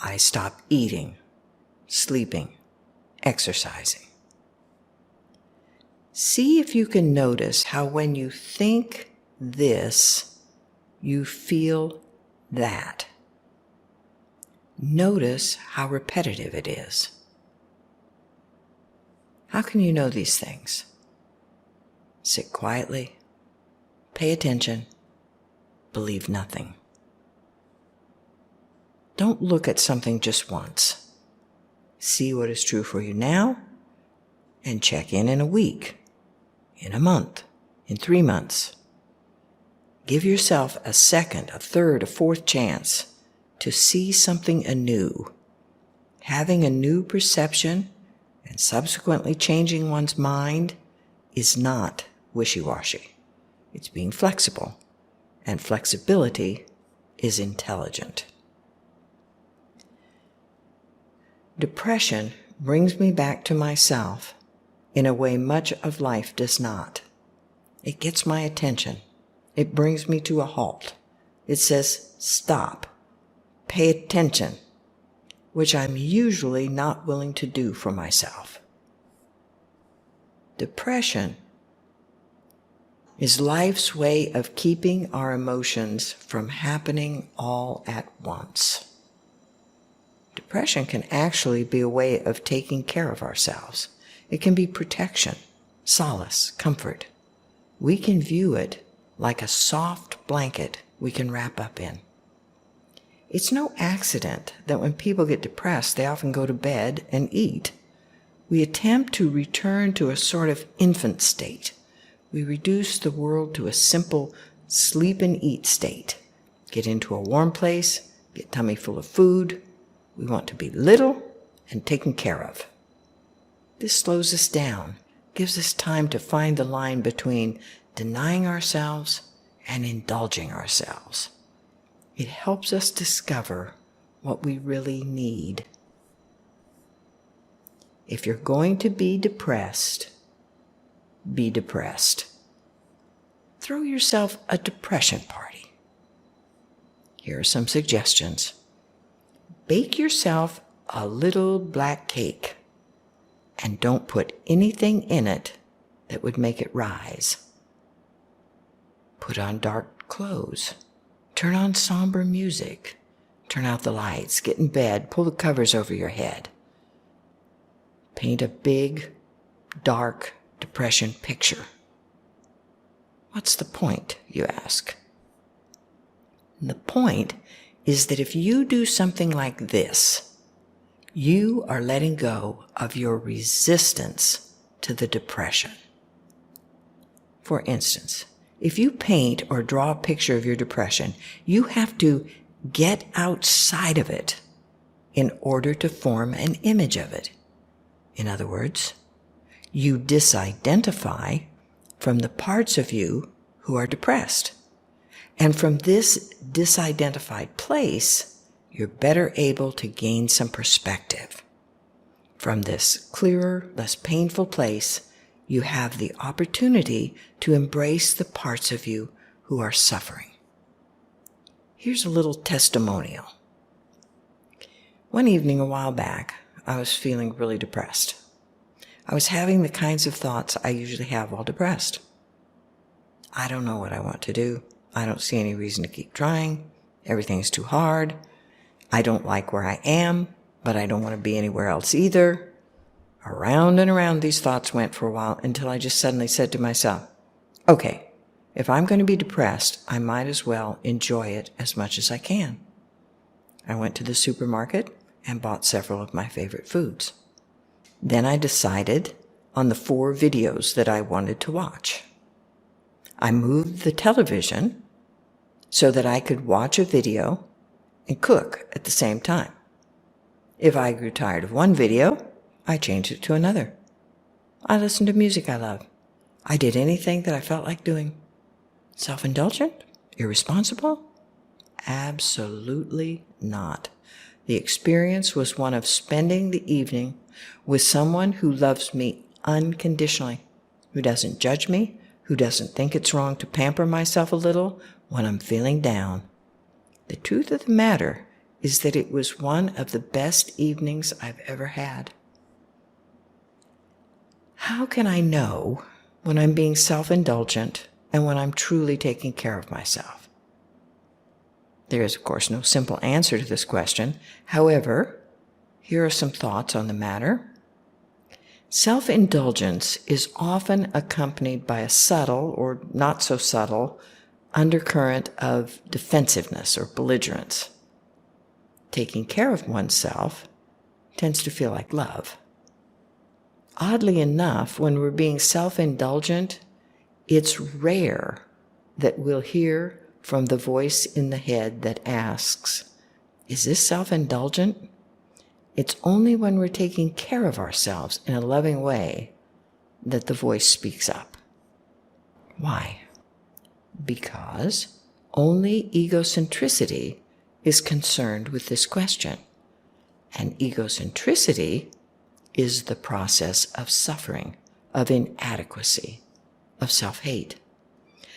I stop eating, sleeping, exercising. See if you can notice how when you think this, you feel that. Notice how repetitive it is. How can you know these things? Sit quietly, pay attention, believe nothing. Don't look at something just once. See what is true for you now, and check in a week, in a month, in 3 months. Give yourself a second, a third, a fourth chance to see something anew. Having a new perception and subsequently changing one's mind is not wishy-washy. It's being flexible, and flexibility is intelligent. Depression brings me back to myself in a way much of life does not. It gets my attention. It brings me to a halt. It says, stop, pay attention, which I'm usually not willing to do for myself. Depression is life's way of keeping our emotions from happening all at once. Depression can actually be a way of taking care of ourselves. It can be protection, solace, comfort. We can view it like a soft blanket we can wrap up in. It's no accident that when people get depressed, they often go to bed and eat. We attempt to return to a sort of infant state. We reduce the world to a simple sleep and eat state. Get into a warm place, get tummy full of food. We want to be little and taken care of. This slows us down, gives us time to find the line between denying ourselves and indulging ourselves. It helps us discover what we really need. If you're going to be depressed, be depressed. Throw yourself a depression party. Here are some suggestions. Bake yourself a little black cake and don't put anything in it that would make it rise. Put on dark clothes. Turn on somber music. Turn out the lights. Get in bed. Pull the covers over your head. Paint a big, dark depression picture. What's the point, you ask? The point is that if you do something like this, you are letting go of your resistance to the depression. For instance, if you paint or draw a picture of your depression, you have to get outside of it in order to form an image of it. In other words, you disidentify from the parts of you who are depressed. And from this disidentified place, you're better able to gain some perspective. From this clearer, less painful place, you have the opportunity to embrace the parts of you who are suffering. Here's a little testimonial. One evening a while back, I was feeling really depressed. I was having the kinds of thoughts I usually have while depressed. I don't know what I want to do. I don't see any reason to keep trying. Everything's too hard. I don't like where I am, but I don't want to be anywhere else either. Around and around these thoughts went for a while until I just suddenly said to myself, okay, if I'm going to be depressed, I might as well enjoy it as much as I can. I went to the supermarket and bought several of my favorite foods. Then I decided on the 4 videos that I wanted to watch. I moved the television so that I could watch a video and cook at the same time. If I grew tired of one video, I changed it to another. I listened to music I love. I did anything that I felt like doing. Self-indulgent? Irresponsible? Absolutely not. The experience was one of spending the evening with someone who loves me unconditionally, who doesn't judge me, who doesn't think it's wrong to pamper myself a little when I'm feeling down. The truth of the matter is that it was one of the best evenings I've ever had. How can I know when I'm being self-indulgent and when I'm truly taking care of myself? There is, of course, no simple answer to this question. However, here are some thoughts on the matter. Self-indulgence is often accompanied by a subtle or not so subtle undercurrent of defensiveness or belligerence. Taking care of oneself tends to feel like love. Oddly enough, when we're being self-indulgent, it's rare that we'll hear from the voice in the head that asks, is this self-indulgent? It's only when we're taking care of ourselves in a loving way that the voice speaks up. Why? Because only egocentricity is concerned with this question. And egocentricity is the process of suffering, of inadequacy, of self-hate.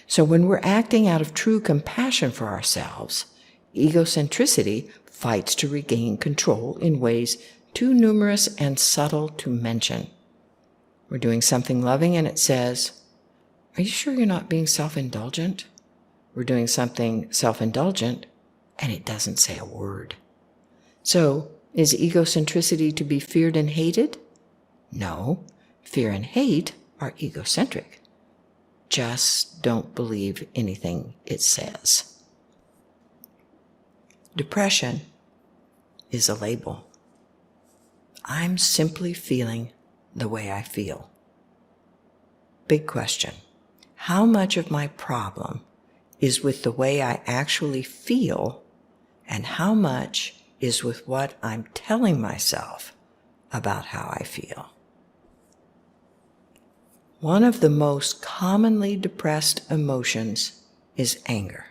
So when we're acting out of true compassion for ourselves, egocentricity fights to regain control in ways too numerous and subtle to mention. We're doing something loving and it says, are you sure you're not being self-indulgent? We're doing something self-indulgent and it doesn't say a word. So, is egocentricity to be feared and hated? No, fear and hate are egocentric. Just don't believe anything it says. Depression is a label. I'm simply feeling the way I feel. Big question. How much of my problem is with the way I actually feel, and how much is with what I'm telling myself about how I feel? One of the most commonly depressed emotions is anger.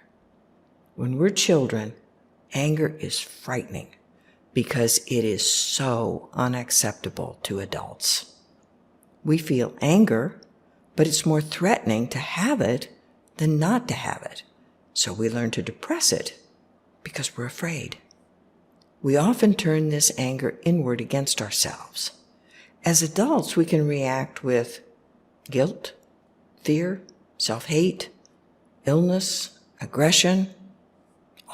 When we're children, anger is frightening. because it is so unacceptable to adults. We feel anger, but it's more threatening to have it than not to have it. So we learn to depress it because we're afraid. We often turn this anger inward against ourselves. As adults, we can react with guilt, fear, self-hate, illness, aggression,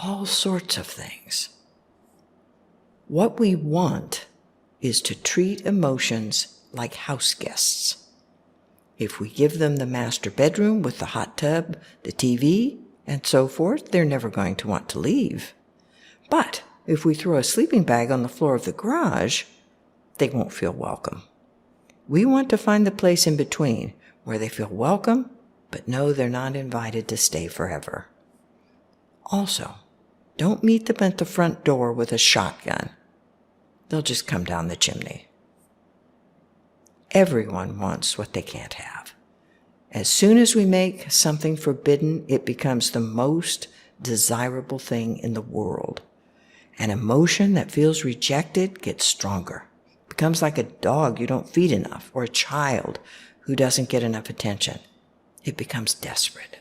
all sorts of things. What we want is to treat emotions like house guests. If we give them the master bedroom with the hot tub, the TV, and so forth, they're never going to want to leave. But if we throw a sleeping bag on the floor of the garage, they won't feel welcome. We want to find the place in between where they feel welcome, but know they're not invited to stay forever. Also, don't meet them at the front door with a shotgun. They'll just come down the chimney. Everyone wants what they can't have. As soon as we make something forbidden, it becomes the most desirable thing in the world. An emotion that feels rejected gets stronger. It becomes like a dog you don't feed enough, or a child who doesn't get enough attention. It becomes desperate.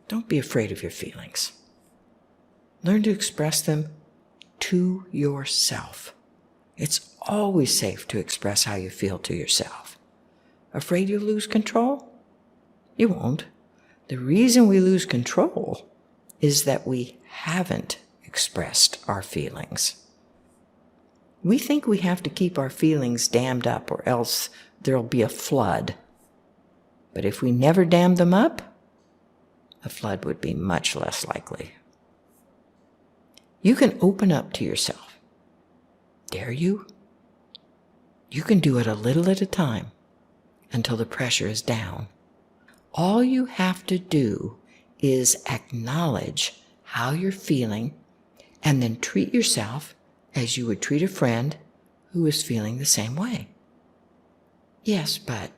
Don't be afraid of your feelings. Learn to express them to yourself. It's always safe to express how you feel to yourself. Afraid you'll lose control? You won't. The reason we lose control is that we haven't expressed our feelings. We think we have to keep our feelings dammed up or else there'll be a flood. But if we never dammed them up, a flood would be much less likely. You can open up to yourself. Dare you? You can do it a little at a time until the pressure is down. All you have to do is acknowledge how you're feeling and then treat yourself as you would treat a friend who is feeling the same way. Yes, but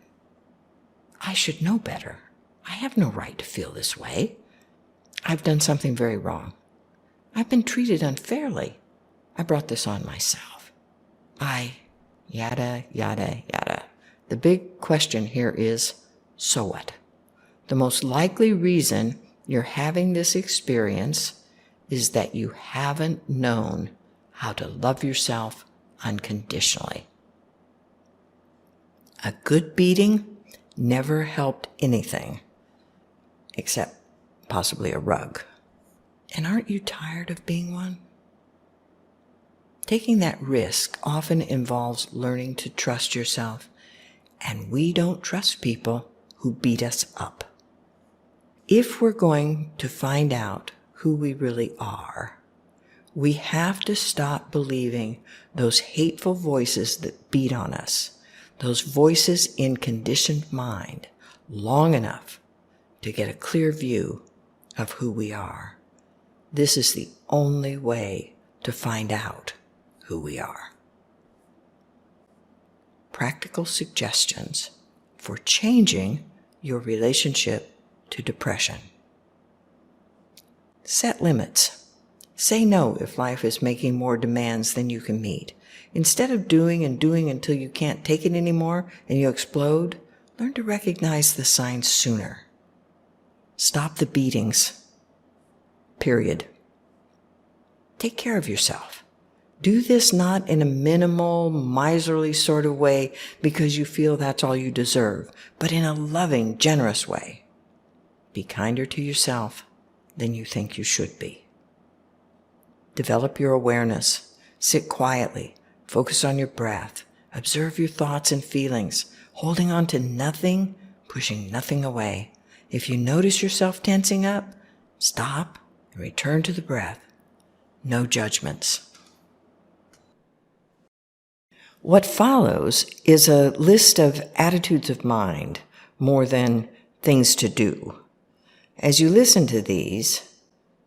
I should know better. I have no right to feel this way. I've done something very wrong. I've been treated unfairly. I brought this on myself. Yada, yada, yada. The big question here is, so what? The most likely reason you're having this experience is that you haven't known how to love yourself unconditionally. A good beating never helped anything, except possibly a rug. And aren't you tired of being one? Taking that risk often involves learning to trust yourself, and we don't trust people who beat us up. If we're going to find out who we really are, we have to stop believing those hateful voices that beat on us, those voices in conditioned mind, long enough to get a clear view of who we are. This is the only way to find out who we are. Practical suggestions for changing your relationship to depression. Set limits. Say no if life is making more demands than you can meet. Instead of doing and doing until you can't take it anymore and you explode, learn to recognize the signs sooner. Stop the beatings. Period. Take care of yourself. Do this not in a minimal, miserly sort of way because you feel that's all you deserve, but in a loving, generous way. Be kinder to yourself than you think you should be. Develop your awareness. Sit quietly. Focus on your breath. Observe your thoughts and feelings, holding on to nothing, pushing nothing away. If you notice yourself tensing up, stop and return to the breath. No judgments. What follows is a list of attitudes of mind more than things to do. As you listen to these,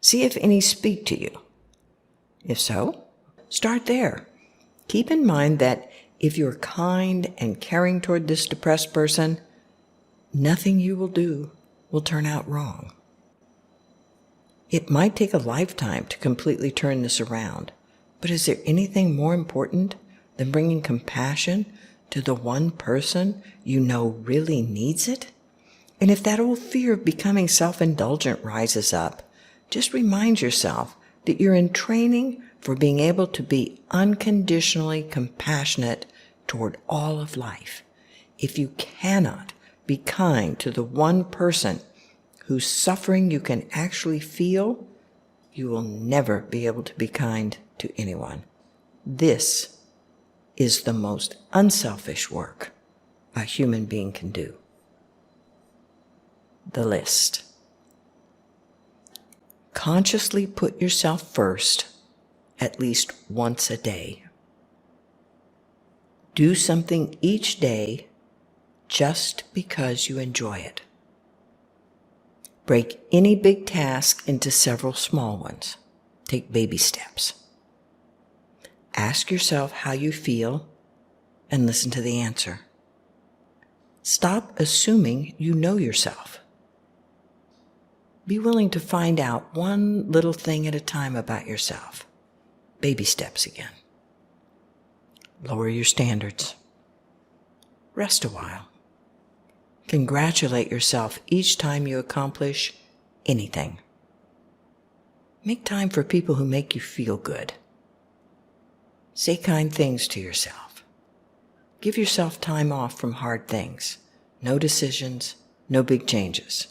see if any speak to you. If so, start there. Keep in mind that if you're kind and caring toward this depressed person, nothing you will do will turn out wrong. It might take a lifetime to completely turn this around, But is there anything more important than bringing compassion to the one person you know really needs it? And if that old fear of becoming self-indulgent rises up, just remind yourself that you're in training for being able to be unconditionally compassionate toward all of life. If you cannot be kind to the one person whose suffering you can actually feel, you will never be able to be kind to anyone. This is the most unselfish work a human being can do. The list. Consciously put yourself first at least once a day. Do something each day just because you enjoy it. Break any big task into several small ones. Take baby steps. Ask yourself how you feel and listen to the answer. Stop assuming you know yourself. Be willing to find out one little thing at a time about yourself. Baby steps again. Lower your standards. Rest a while. Congratulate yourself each time you accomplish anything. Make time for people who make you feel good. Say kind things to yourself. Give yourself time off from hard things. No decisions, no big changes.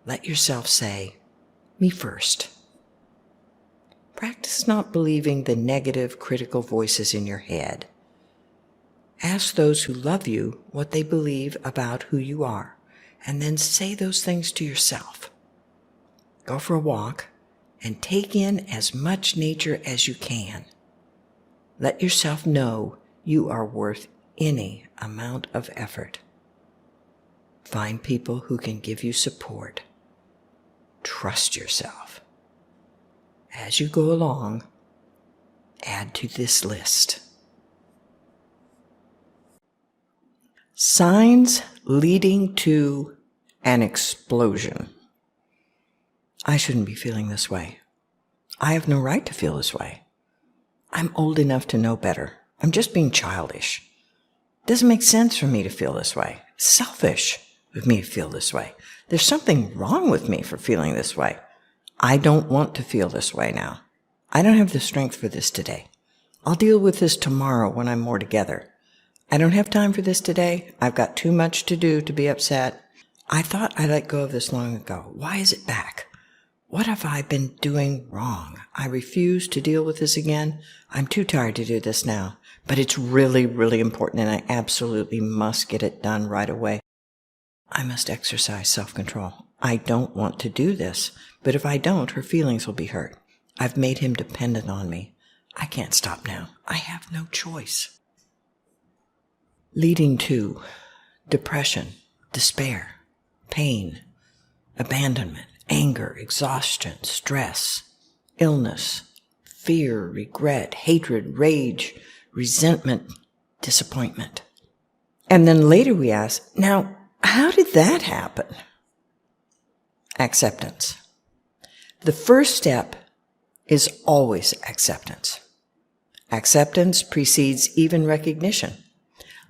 Let yourself say, me first. Practice not believing the negative, critical voices in your head. Ask those who love you what they believe about who you are, and then say those things to yourself. Go for a walk and take in as much nature as you can. Let yourself know you are worth any amount of effort. Find people who can give you support. Trust yourself. As you go along, add to this list. Signs leading to an explosion. I shouldn't be feeling this way. I have no right to feel this way. I'm old enough to know better. I'm just being childish. It doesn't make sense for me to feel this way. It's selfish of me to feel this way. There's something wrong with me for feeling this way. I don't want to feel this way now. I don't have the strength for this today. I'll deal with this tomorrow when I'm more together. I don't have time for this today. I've got too much to do to be upset. I thought I let go of this long ago. Why is it back? What have I been doing wrong? I refuse to deal with this again. I'm too tired to do this now. But it's really, really important, and I absolutely must get it done right away. I must exercise self-control. I don't want to do this, but if I don't, her feelings will be hurt. I've made him dependent on me. I can't stop now. I have no choice. Leading to depression, despair, pain, abandonment, anger, exhaustion, stress, illness, fear, regret, hatred, rage, resentment, disappointment. And then later we ask, now, how did that happen? Acceptance. The first step is always acceptance. Acceptance precedes even recognition.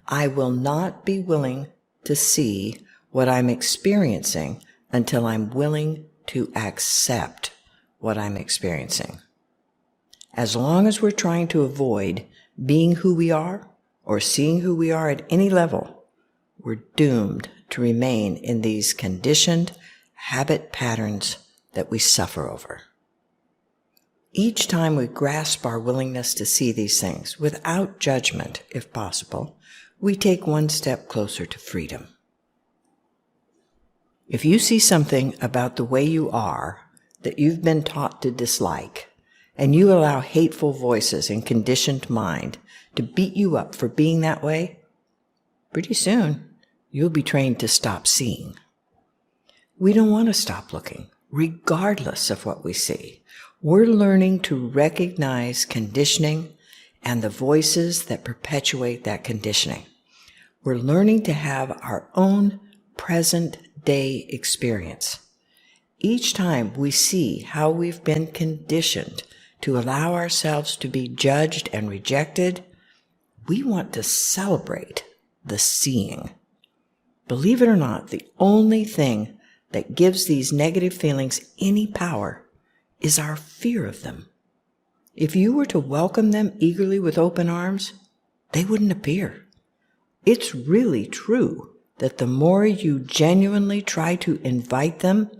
I will not be willing to see what I'm experiencing until I'm willing to accept what I'm experiencing. As long as we're trying to avoid being who we are or seeing who we are at any level, we're doomed to remain in these conditioned habit patterns that we suffer over. Each time we grasp our willingness to see these things without judgment, if possible, we take one step closer to freedom. If you see something about the way you are that you've been taught to dislike, and you allow hateful voices and conditioned mind to beat you up for being that way, pretty soon you'll be trained to stop seeing. We don't want to stop looking, regardless of what we see. We're learning to recognize conditioning and the voices that perpetuate that conditioning. We're learning to have our own present-day experience. Each time we see how we've been conditioned to allow ourselves to be judged and rejected. We want to celebrate the seeing. Believe it or not, the only thing that gives these negative feelings any power is our fear of them. If you were to welcome them eagerly with open arms, they wouldn't appear. It's really true that the more you genuinely try to invite them,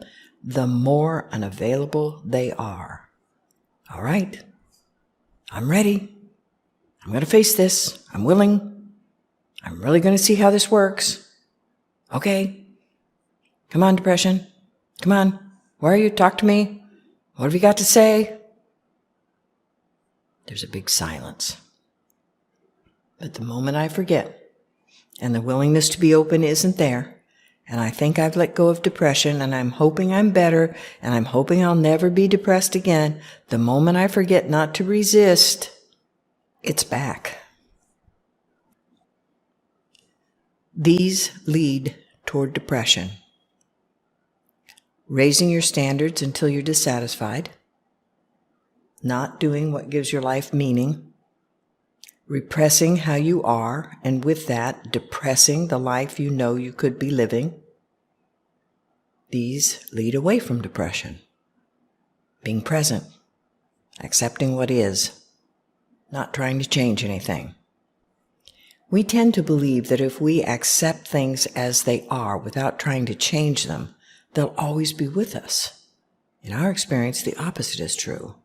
the more unavailable they are. All right, I'm ready. I'm going to face this. I'm willing. I'm really going to see how this works. Okay. Come on, depression. Come on. Where are you? Talk to me. What have you got to say? There's a big silence. But the moment I forget, and the willingness to be open isn't there, and I think I've let go of depression, and I'm hoping I'm better, and I'm hoping I'll never be depressed again, the moment I forget not to resist, it's back. These lead toward depression. Raising your standards until you're dissatisfied, not doing what gives your life meaning, repressing how you are, and with that, depressing the life you know you could be living. These lead away from depression. Being present, accepting what is, not trying to change anything. We tend to believe that if we accept things as they are without trying to change them, they'll always be with us. In our experience, the opposite is true.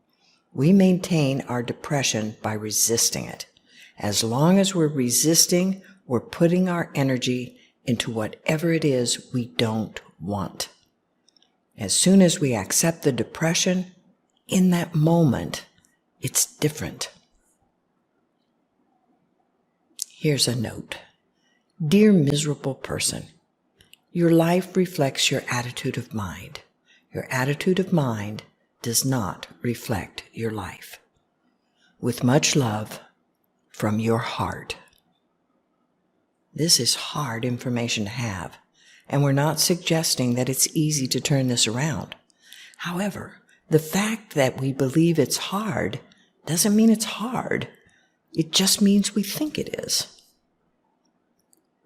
We maintain our depression by resisting it. As long as we're resisting, we're putting our energy into whatever it is we don't want. As soon as we accept the depression, in that moment, it's different. Here's a note. Dear miserable person, your life reflects your attitude of mind. Your attitude of mind does not reflect your life. With much love, from your heart. This is hard information to have, and we're not suggesting that it's easy to turn this around. However, the fact that we believe it's hard doesn't mean it's hard. It just means we think it is.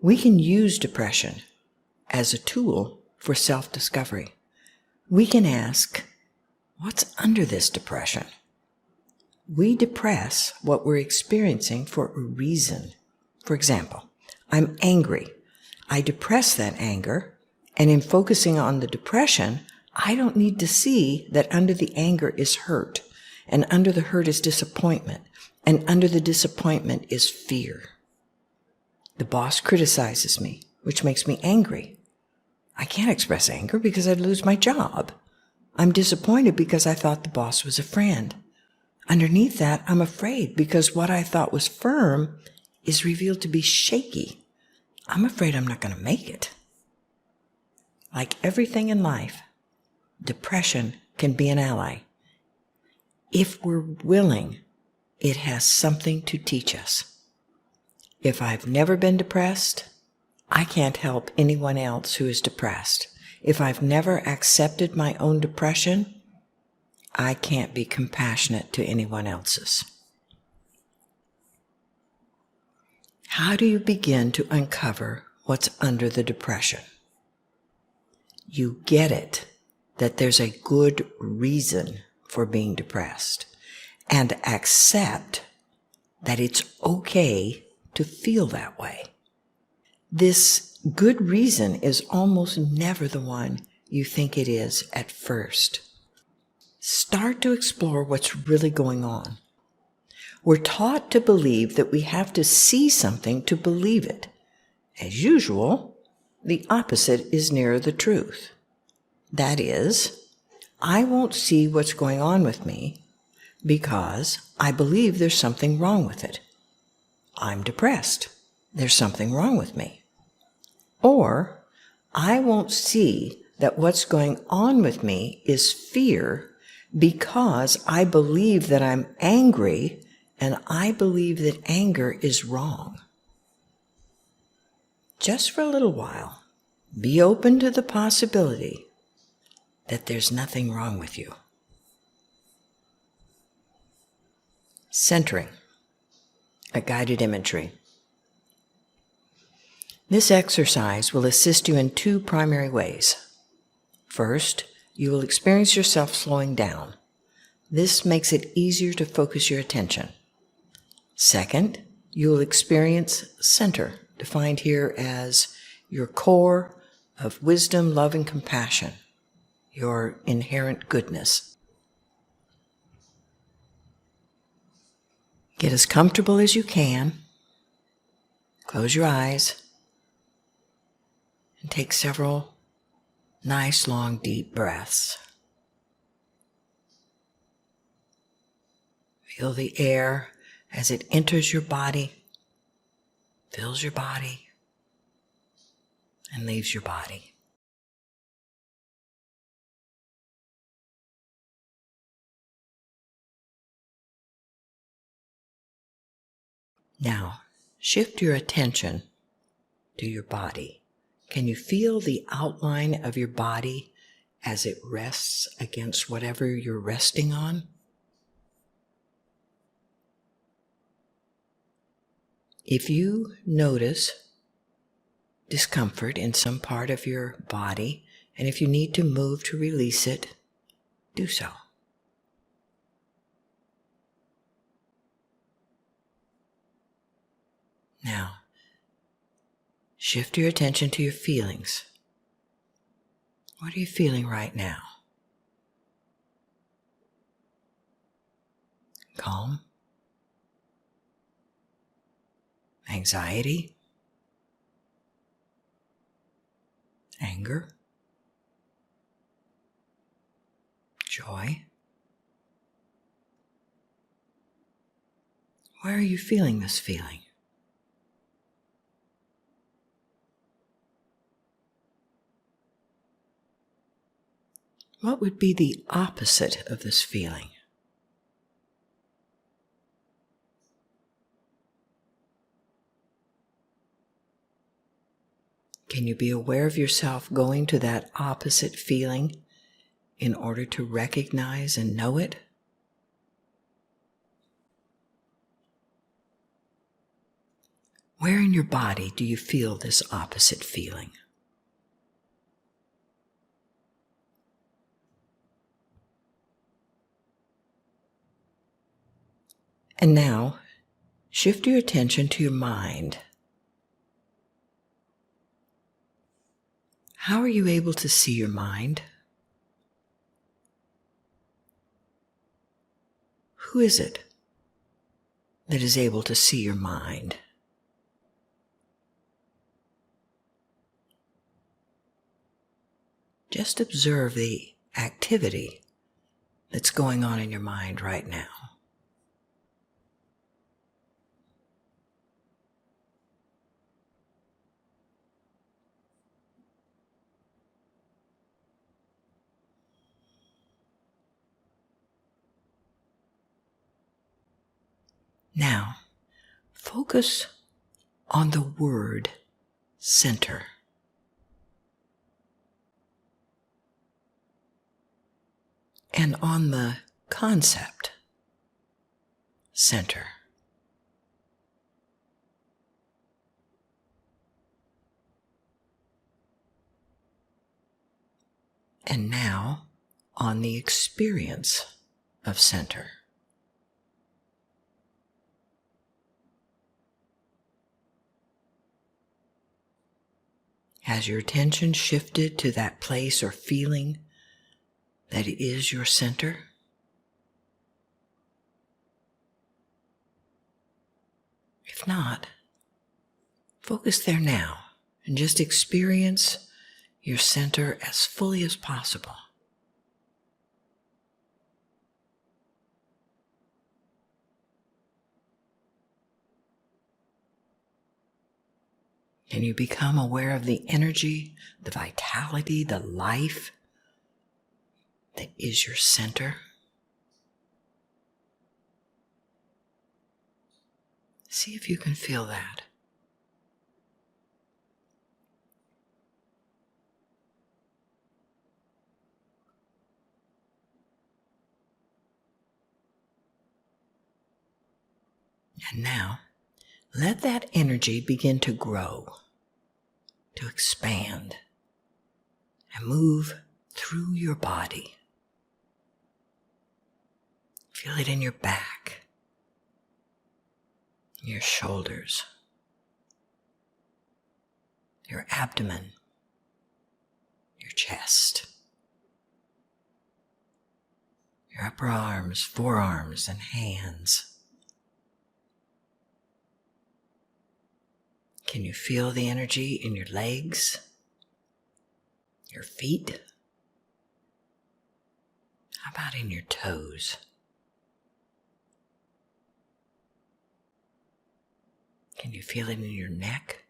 We can use depression as a tool for self-discovery. We can ask, what's under this depression? We depress what we're experiencing for a reason. For example, I'm angry. I depress that anger, and in focusing on the depression, I don't need to see that under the anger is hurt, and under the hurt is disappointment, and under the disappointment is fear. The boss criticizes me, which makes me angry. I can't express anger because I'd lose my job. I'm disappointed because I thought the boss was a friend. Underneath that, I'm afraid because what I thought was firm is revealed to be shaky. I'm afraid I'm not going to make it. Like everything in life, depression can be an ally. If we're willing, it has something to teach us. If I've never been depressed, I can't help anyone else who is depressed. If I've never accepted my own depression, I can't be compassionate to anyone else's. How do you begin to uncover what's under the depression? You get it that there's a good reason for being depressed, and accept that it's okay to feel that way. This good reason is almost never the one you think it is at first. Start to explore what's really going on. We're taught to believe that we have to see something to believe it. As usual, the opposite is nearer the truth. That is, I won't see what's going on with me because I believe there's something wrong with it. I'm depressed. There's something wrong with me. Or, I won't see that what's going on with me is fear because I believe that I'm angry and I believe that anger is wrong. Just for a little while, be open to the possibility that there's nothing wrong with you. Centering, a guided imagery. This exercise will assist you in two primary ways. First, you will experience yourself slowing down. This makes it easier to focus your attention. Second, you will experience center, defined here as your core of wisdom, love, and compassion, your inherent goodness. Get as comfortable as you can. Close your eyes and take several nice, long, deep breaths. Feel the air as it enters your body, fills your body, and leaves your body. Now, shift your attention to your body. Can you feel the outline of your body as it rests against whatever you're resting on? If you notice discomfort in some part of your body, and if you need to move to release it, do so. Now, shift your attention to your feelings. What are you feeling right now? Calm? Anxiety? Anger? Joy? Where are you feeling this feeling? What would be the opposite of this feeling? Can you be aware of yourself going to that opposite feeling in order to recognize and know it? Where in your body do you feel this opposite feeling? And now, shift your attention to your mind. How are you able to see your mind? Who is it that is able to see your mind? Just observe the activity that's going on in your mind right now. Now, focus on the word center. And on the concept center. And now on the experience of center. Has your attention shifted to that place or feeling that is your center? If not, focus there now and just experience your center as fully as possible. Can you become aware of the energy, the vitality, the life that is your center? See if you can feel that. And now, let that energy begin to grow, to expand, and move through your body. Feel it in your back, your shoulders, your abdomen, your chest, your upper arms, forearms, and hands. Can you feel the energy in your legs, your feet? How about in your toes? Can you feel it in your neck,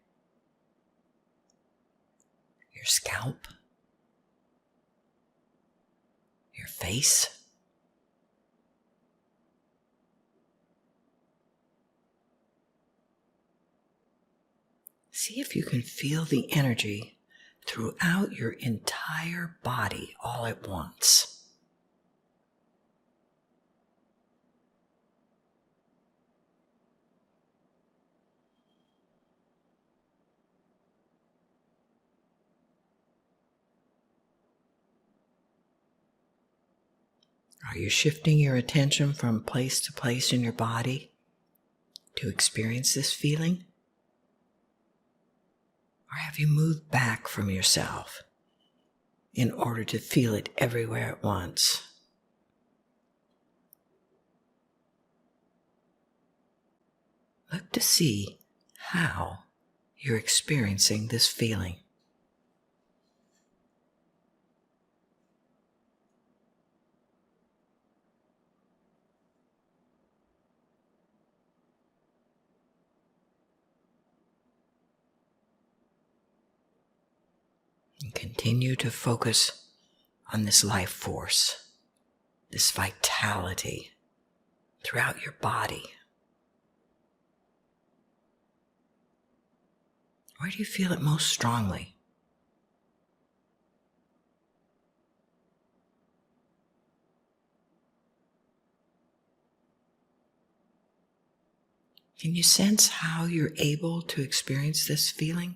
your scalp, your face? See if you can feel the energy throughout your entire body all at once. Are you shifting your attention from place to place in your body to experience this feeling? Or have you moved back from yourself in order to feel it everywhere at once? Look to see how you're experiencing this feeling. And continue to focus on this life force, this vitality throughout your body. Where do you feel it most strongly? Can you sense how you're able to experience this feeling?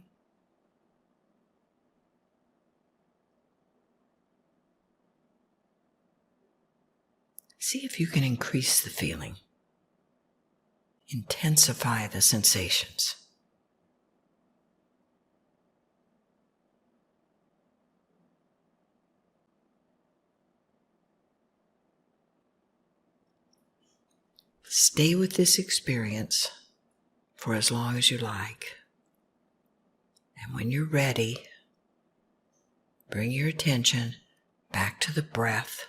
See if you can increase the feeling, intensify the sensations. Stay with this experience for as long as you like. And when you're ready, bring your attention back to the breath,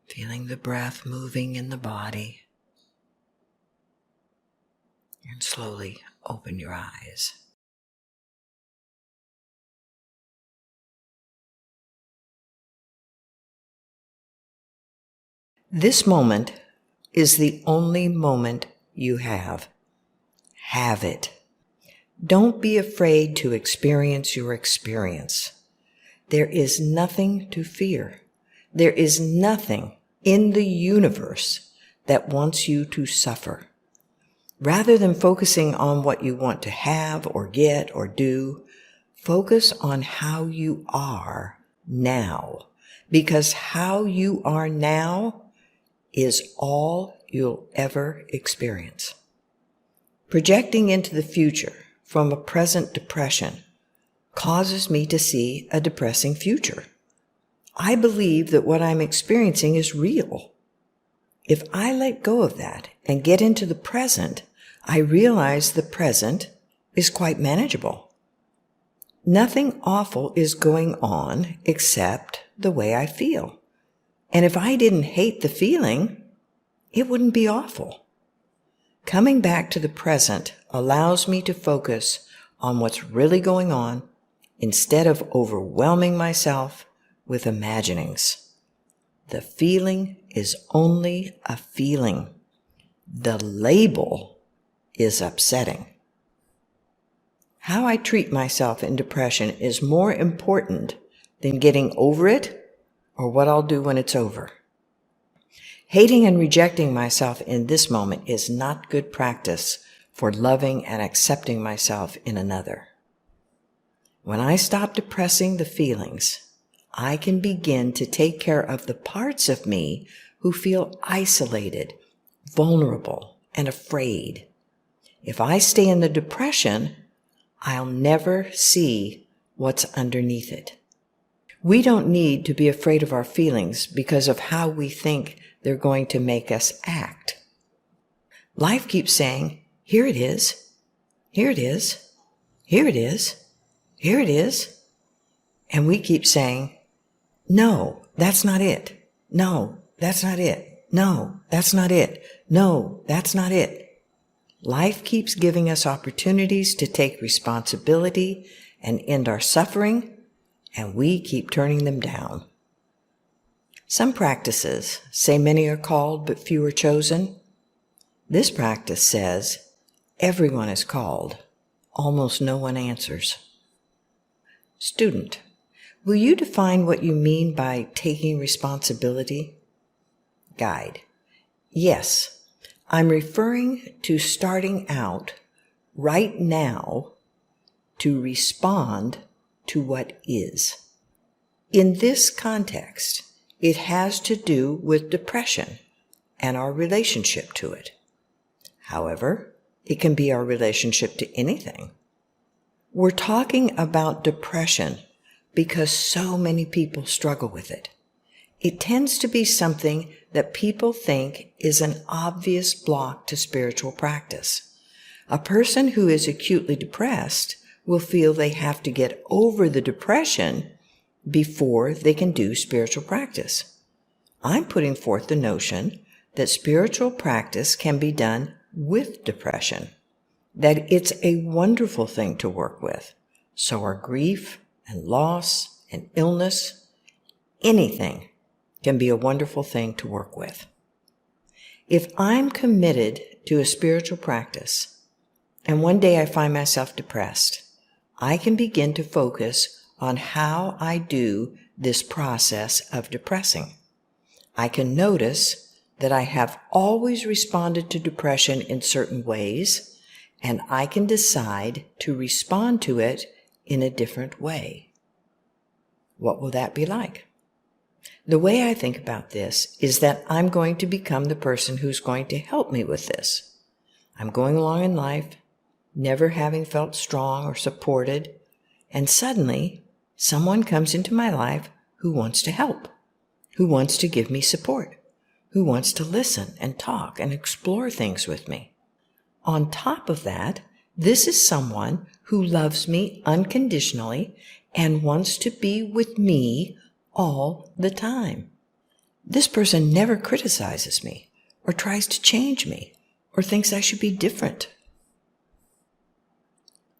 feeling the breath moving in the body, and slowly open your eyes. This moment is the only moment you have. Have it. Don't be afraid to experience your experience. There is nothing to fear. There is nothing in the universe that wants you to suffer. Rather than focusing on what you want to have or get or do, focus on how you are now. Because how you are now is all you'll ever experience. Projecting into the future from a present depression causes me to see a depressing future. I believe that what I'm experiencing is real. If I let go of that and get into the present, I realize the present is quite manageable. Nothing awful is going on except the way I feel. And if I didn't hate the feeling, it wouldn't be awful. Coming back to the present allows me to focus on what's really going on instead of overwhelming myself with imaginings. The feeling is only a feeling. The label is upsetting. How I treat myself in depression is more important than getting over it or what I'll do when it's over. Hating and rejecting myself in this moment is not good practice for loving and accepting myself in another. When I stop depressing the feelings, I can begin to take care of the parts of me who feel isolated, vulnerable, and afraid. If I stay in the depression, I'll never see what's underneath it. We don't need to be afraid of our feelings because of how we think they're going to make us act. Life keeps saying, here it is, here it is, here it is, here it is. And we keep saying, no, that's not it. No, that's not it. No, that's not it. No, that's not it. Life keeps giving us opportunities to take responsibility and end our suffering, and we keep turning them down. Some practices say many are called but few are chosen. This practice says everyone is called, almost no one answers. Student, will you define what you mean by taking responsibility? Guide, yes. I'm referring to starting out right now to respond to what is. In this context, it has to do with depression and our relationship to it. However, it can be our relationship to anything. We're talking about depression because so many people struggle with it. It tends to be something that people think is an obvious block to spiritual practice. A person who is acutely depressed will feel they have to get over the depression before they can do spiritual practice. I'm putting forth the notion that spiritual practice can be done with depression, that it's a wonderful thing to work with. So are grief and loss and illness, anything can be a wonderful thing to work with. If I'm committed to a spiritual practice, and one day I find myself depressed, I can begin to focus on how I do this process of depressing. I can notice that I have always responded to depression in certain ways, and I can decide to respond to it in a different way. What will that be like? The way I think about this is that I'm going to become the person who's going to help me with this. I'm going along in life, never having felt strong or supported, and suddenly someone comes into my life who wants to help, who wants to give me support, who wants to listen and talk and explore things with me. On top of that, this is someone who loves me unconditionally and wants to be with me all the time. This person never criticizes me or tries to change me or thinks I should be different.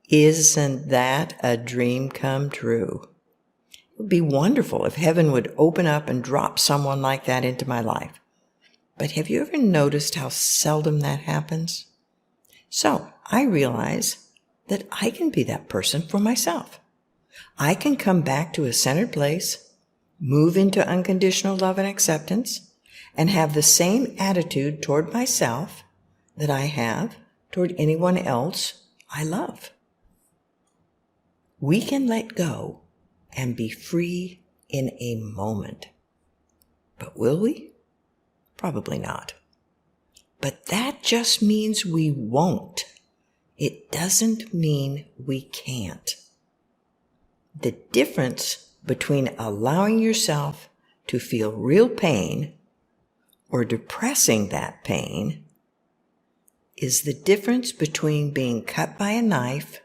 Isn't that a dream come true? It would be wonderful if heaven would open up and drop someone like that into my life. But have you ever noticed how seldom that happens? So I realize that I can be that person for myself. I can come back to a centered place, move into unconditional love and acceptance, and have the same attitude toward myself that I have toward anyone else I love. We can let go and be free in a moment. But will we? Probably not. But that just means we won't. It doesn't mean we can't. The difference between allowing yourself to feel real pain or depressing that pain is the difference between being cut by a knife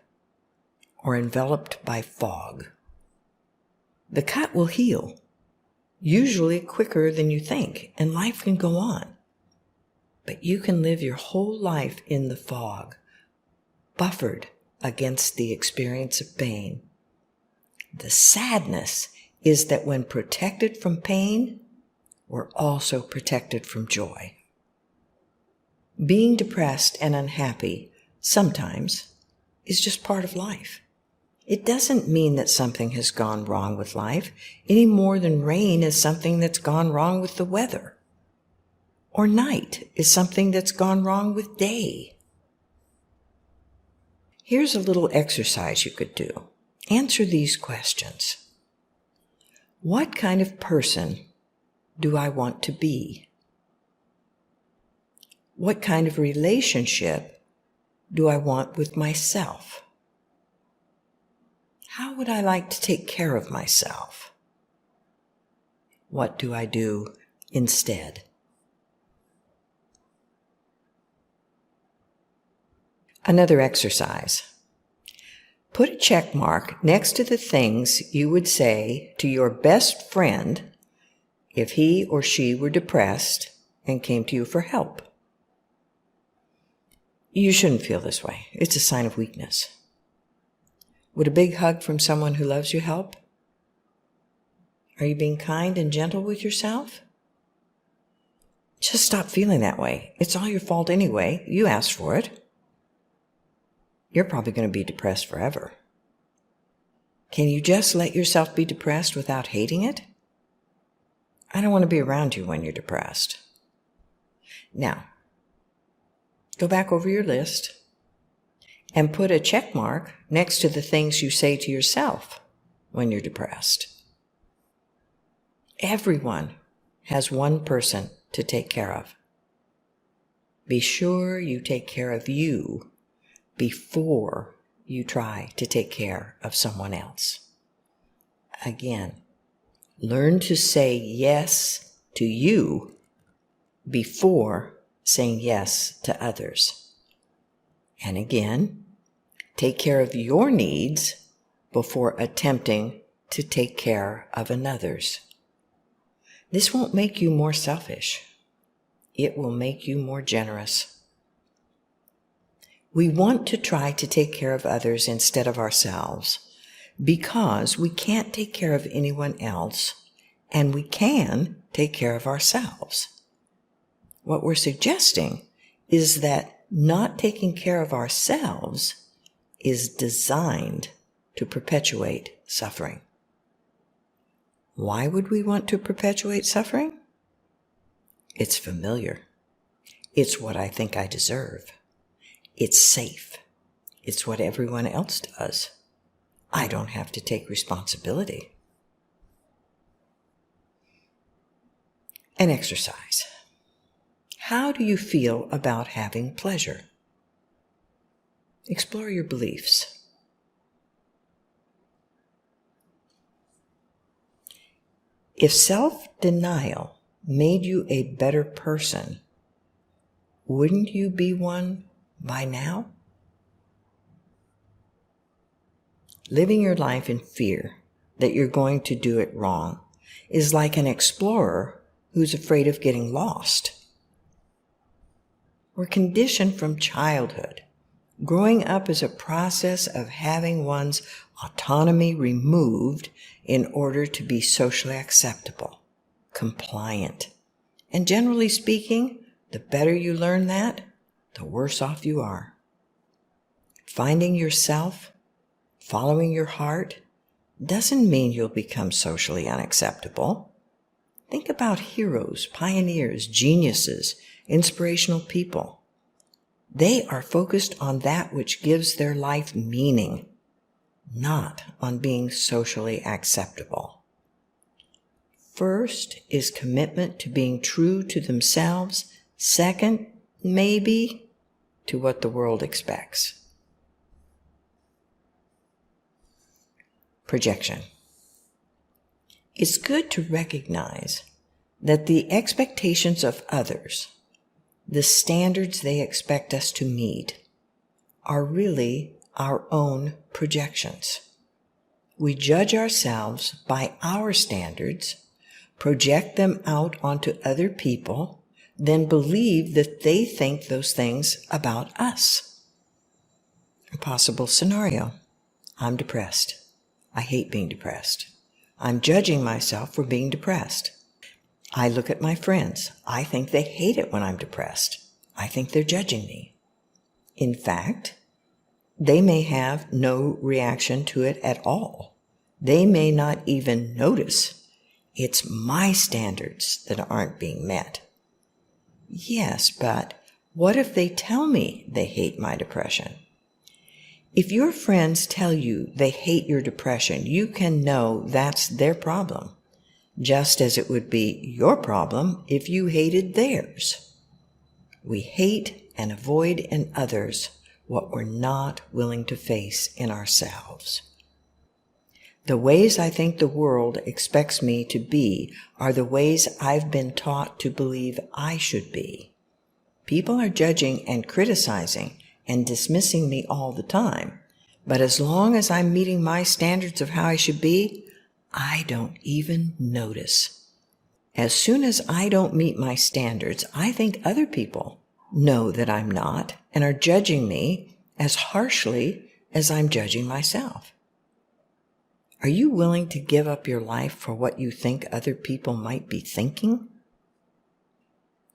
or enveloped by fog. The cut will heal, usually quicker than you think, and life can go on. But you can live your whole life in the fog, buffered against the experience of pain. The sadness is that when protected from pain, we're also protected from joy. Being depressed and unhappy sometimes is just part of life. It doesn't mean that something has gone wrong with life any more than rain is something that's gone wrong with the weather. or night is something that's gone wrong with day? Here's a little exercise you could do. Answer these questions. What kind of person do I want to be? What kind of relationship do I want with myself? How would I like to take care of myself? What do I do instead? Another exercise. Put a check mark next to the things you would say to your best friend if he or she were depressed and came to you for help. You shouldn't feel this way. It's a sign of weakness. Would a big hug from someone who loves you help? Are you being kind and gentle with yourself? Just stop feeling that way. It's all your fault anyway. You asked for it. You're probably going to be depressed forever. Can you just let yourself be depressed without hating it? I don't want to be around you when you're depressed. Now, go back over your list and put a check mark next to the things you say to yourself when you're depressed. Everyone has one person to take care of. Be sure you take care of you before you try to take care of someone else. Again, learn to say yes to you before saying yes to others. And again, take care of your needs before attempting to take care of another's. This won't make you more selfish. It will make you more generous. We want to try to take care of others instead of ourselves because we can't take care of anyone else and we can take care of ourselves. What we're suggesting is that not taking care of ourselves is designed to perpetuate suffering. Why would we want to perpetuate suffering? It's familiar. It's what I think I deserve. It's safe. It's what everyone else does. I don't have to take responsibility. An exercise. How do you feel about having pleasure? Explore your beliefs. If self-denial made you a better person, wouldn't you be one by now? Living your life in fear that you're going to do it wrong is like an explorer who's afraid of getting lost. We're conditioned from childhood. Growing up is a process of having one's autonomy removed in order to be socially acceptable, compliant. And generally speaking, the better you learn that, the worse off you are. Finding yourself, following your heart, doesn't mean you'll become socially unacceptable. Think about heroes, pioneers, geniuses, inspirational people. They are focused on that which gives their life meaning, not on being socially acceptable. First is commitment to being true to themselves. Second, maybe, to what the world expects. Projection. It's good to recognize that the expectations of others, the standards they expect us to meet, are really our own projections. We judge ourselves by our standards, project them out onto other people, then believe that they think those things about us. A possible scenario. I'm depressed. I hate being depressed. I'm judging myself for being depressed. I look at my friends. I think they hate it when I'm depressed. I think they're judging me. In fact, they may have no reaction to it at all. They may not even notice. It's my standards that aren't being met. Yes, but what if they tell me they hate my depression? If your friends tell you they hate your depression, you can know that's their problem, just as it would be your problem if you hated theirs. We hate and avoid in others what we're not willing to face in ourselves. The ways I think the world expects me to be are the ways I've been taught to believe I should be. People are judging and criticizing and dismissing me all the time, but as long as I'm meeting my standards of how I should be, I don't even notice. As soon as I don't meet my standards, I think other people know that I'm not and are judging me as harshly as I'm judging myself. Are you willing to give up your life for what you think other people might be thinking?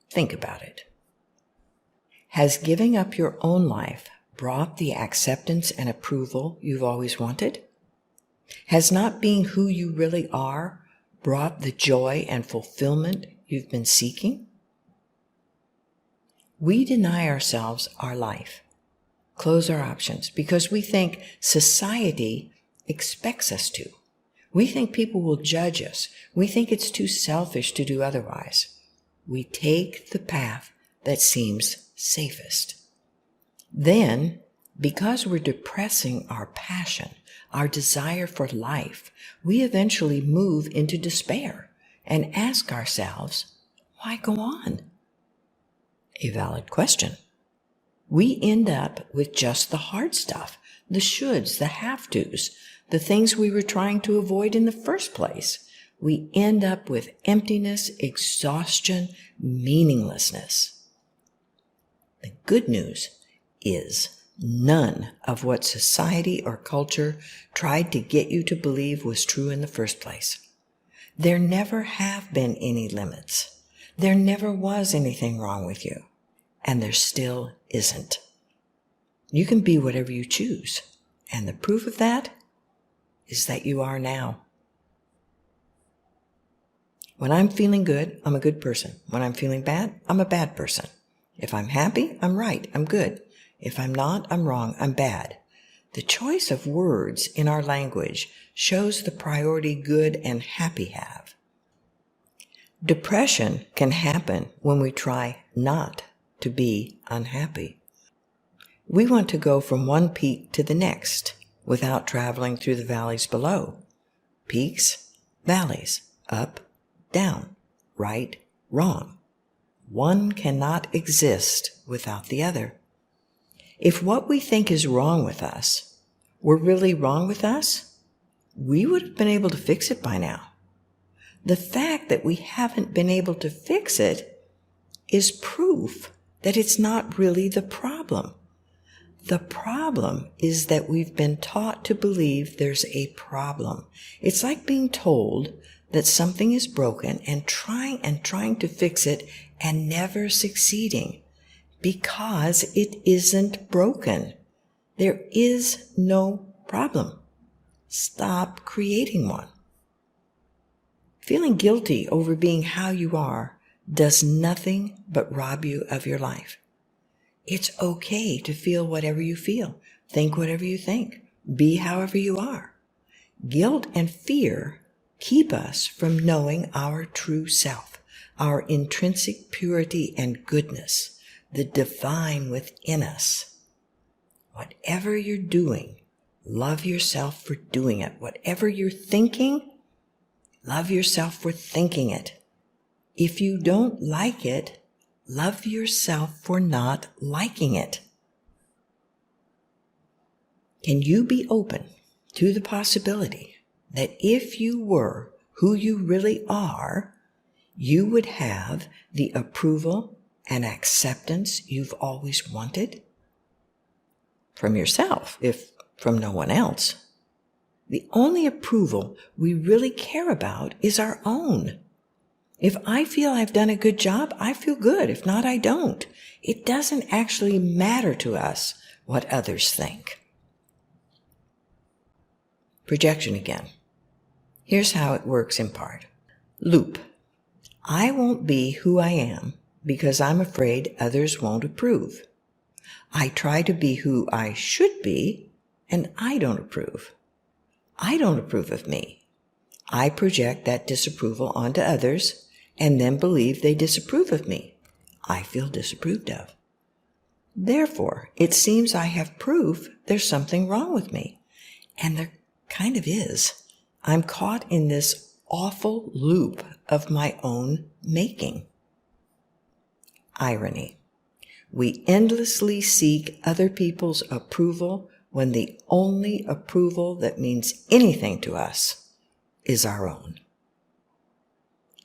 Think about it. Has giving up your own life brought the acceptance and approval you've always wanted? Has not being who you really are brought the joy and fulfillment you've been seeking? We deny ourselves our life, close our options, because we think society expects us to. We think people will judge us. We think it's too selfish to do otherwise. We take the path that seems safest. Then, because we're depressing our passion, our desire for life, we eventually move into despair and ask ourselves, why go on? A valid question. We end up with just the hard stuff, the shoulds, the have-tos, the things we were trying to avoid in the first place. We end up with emptiness, exhaustion, meaninglessness. The good news is none of what society or culture tried to get you to believe was true in the first place. There never have been any limits. There never was anything wrong with you, and there still isn't. You can be whatever you choose, and the proof of that is that you are now. When I'm feeling good, I'm a good person. When I'm feeling bad, I'm a bad person. If I'm happy, I'm right, I'm good. If I'm not, I'm wrong, I'm bad. The choice of words in our language shows the priority good and happy have. Depression can happen when we try not to be unhappy. We want to go from one peak to the next without traveling through the valleys below. Peaks, valleys, up, down, right, wrong. One cannot exist without the other. If what we think is wrong with us were really wrong with us, we would have been able to fix it by now. The fact that we haven't been able to fix it is proof that it's not really the problem. The problem is that we've been taught to believe there's a problem. It's like being told that something is broken and trying to fix it and never succeeding because it isn't broken. There is no problem. Stop creating one. Feeling guilty over being how you are does nothing but rob you of your life. It's okay to feel whatever you feel, think whatever you think, be however you are. Guilt and fear keep us from knowing our true self, our intrinsic purity and goodness, the divine within us. Whatever you're doing, love yourself for doing it. Whatever you're thinking, love yourself for thinking it. If you don't like it, love yourself for not liking it. Can you be open to the possibility that if you were who you really are, you would have the approval and acceptance you've always wanted? From yourself, if from no one else. The only approval we really care about is our own. If I feel I've done a good job, I feel good. If not, I don't. It doesn't actually matter to us what others think. Projection again. Here's how it works in part. Loop. I won't be who I am because I'm afraid others won't approve. I try to be who I should be, and I don't approve. I don't approve of me. I project that disapproval onto others and then believe they disapprove of me. I feel disapproved of. Therefore, it seems I have proof there's something wrong with me. And there kind of is. I'm caught in this awful loop of my own making. Irony. We endlessly seek other people's approval when the only approval that means anything to us is our own.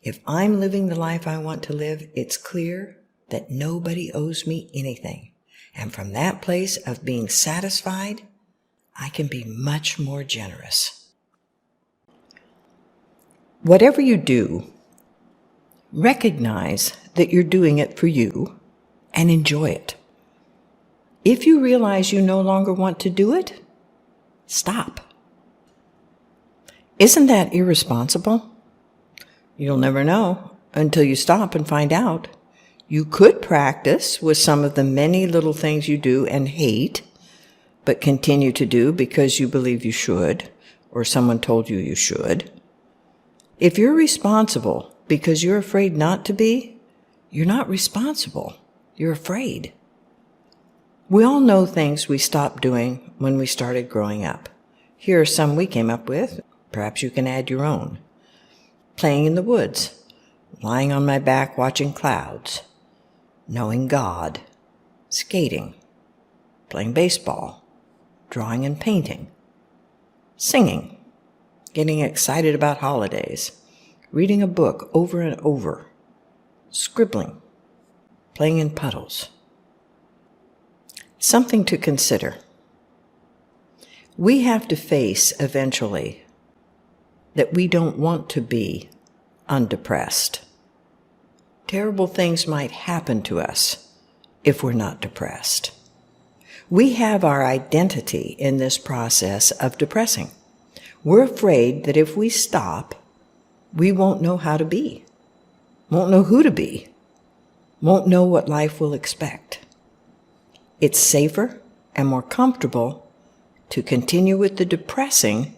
If I'm living the life I want to live, it's clear that nobody owes me anything. And from that place of being satisfied, I can be much more generous. Whatever you do, recognize that you're doing it for you and enjoy it. If you realize you no longer want to do it, stop. Isn't that irresponsible? You'll never know until you stop and find out. You could practice with some of the many little things you do and hate, but continue to do because you believe you should, or someone told you you should. If you're responsible because you're afraid not to be, you're not responsible. You're afraid. We all know things we stopped doing when we started growing up. Here are some we came up with. Perhaps you can add your own. Playing in the woods, lying on my back watching clouds, knowing God, skating, playing baseball, drawing and painting, singing, getting excited about holidays, reading a book over and over, scribbling, playing in puddles. Something to consider. We have to face eventually that we don't want to be undepressed. Terrible things might happen to us if we're not depressed. We have our identity in this process of depressing. We're afraid that if we stop, we won't know how to be, won't know who to be, won't know what life will expect. It's safer and more comfortable to continue with the depressing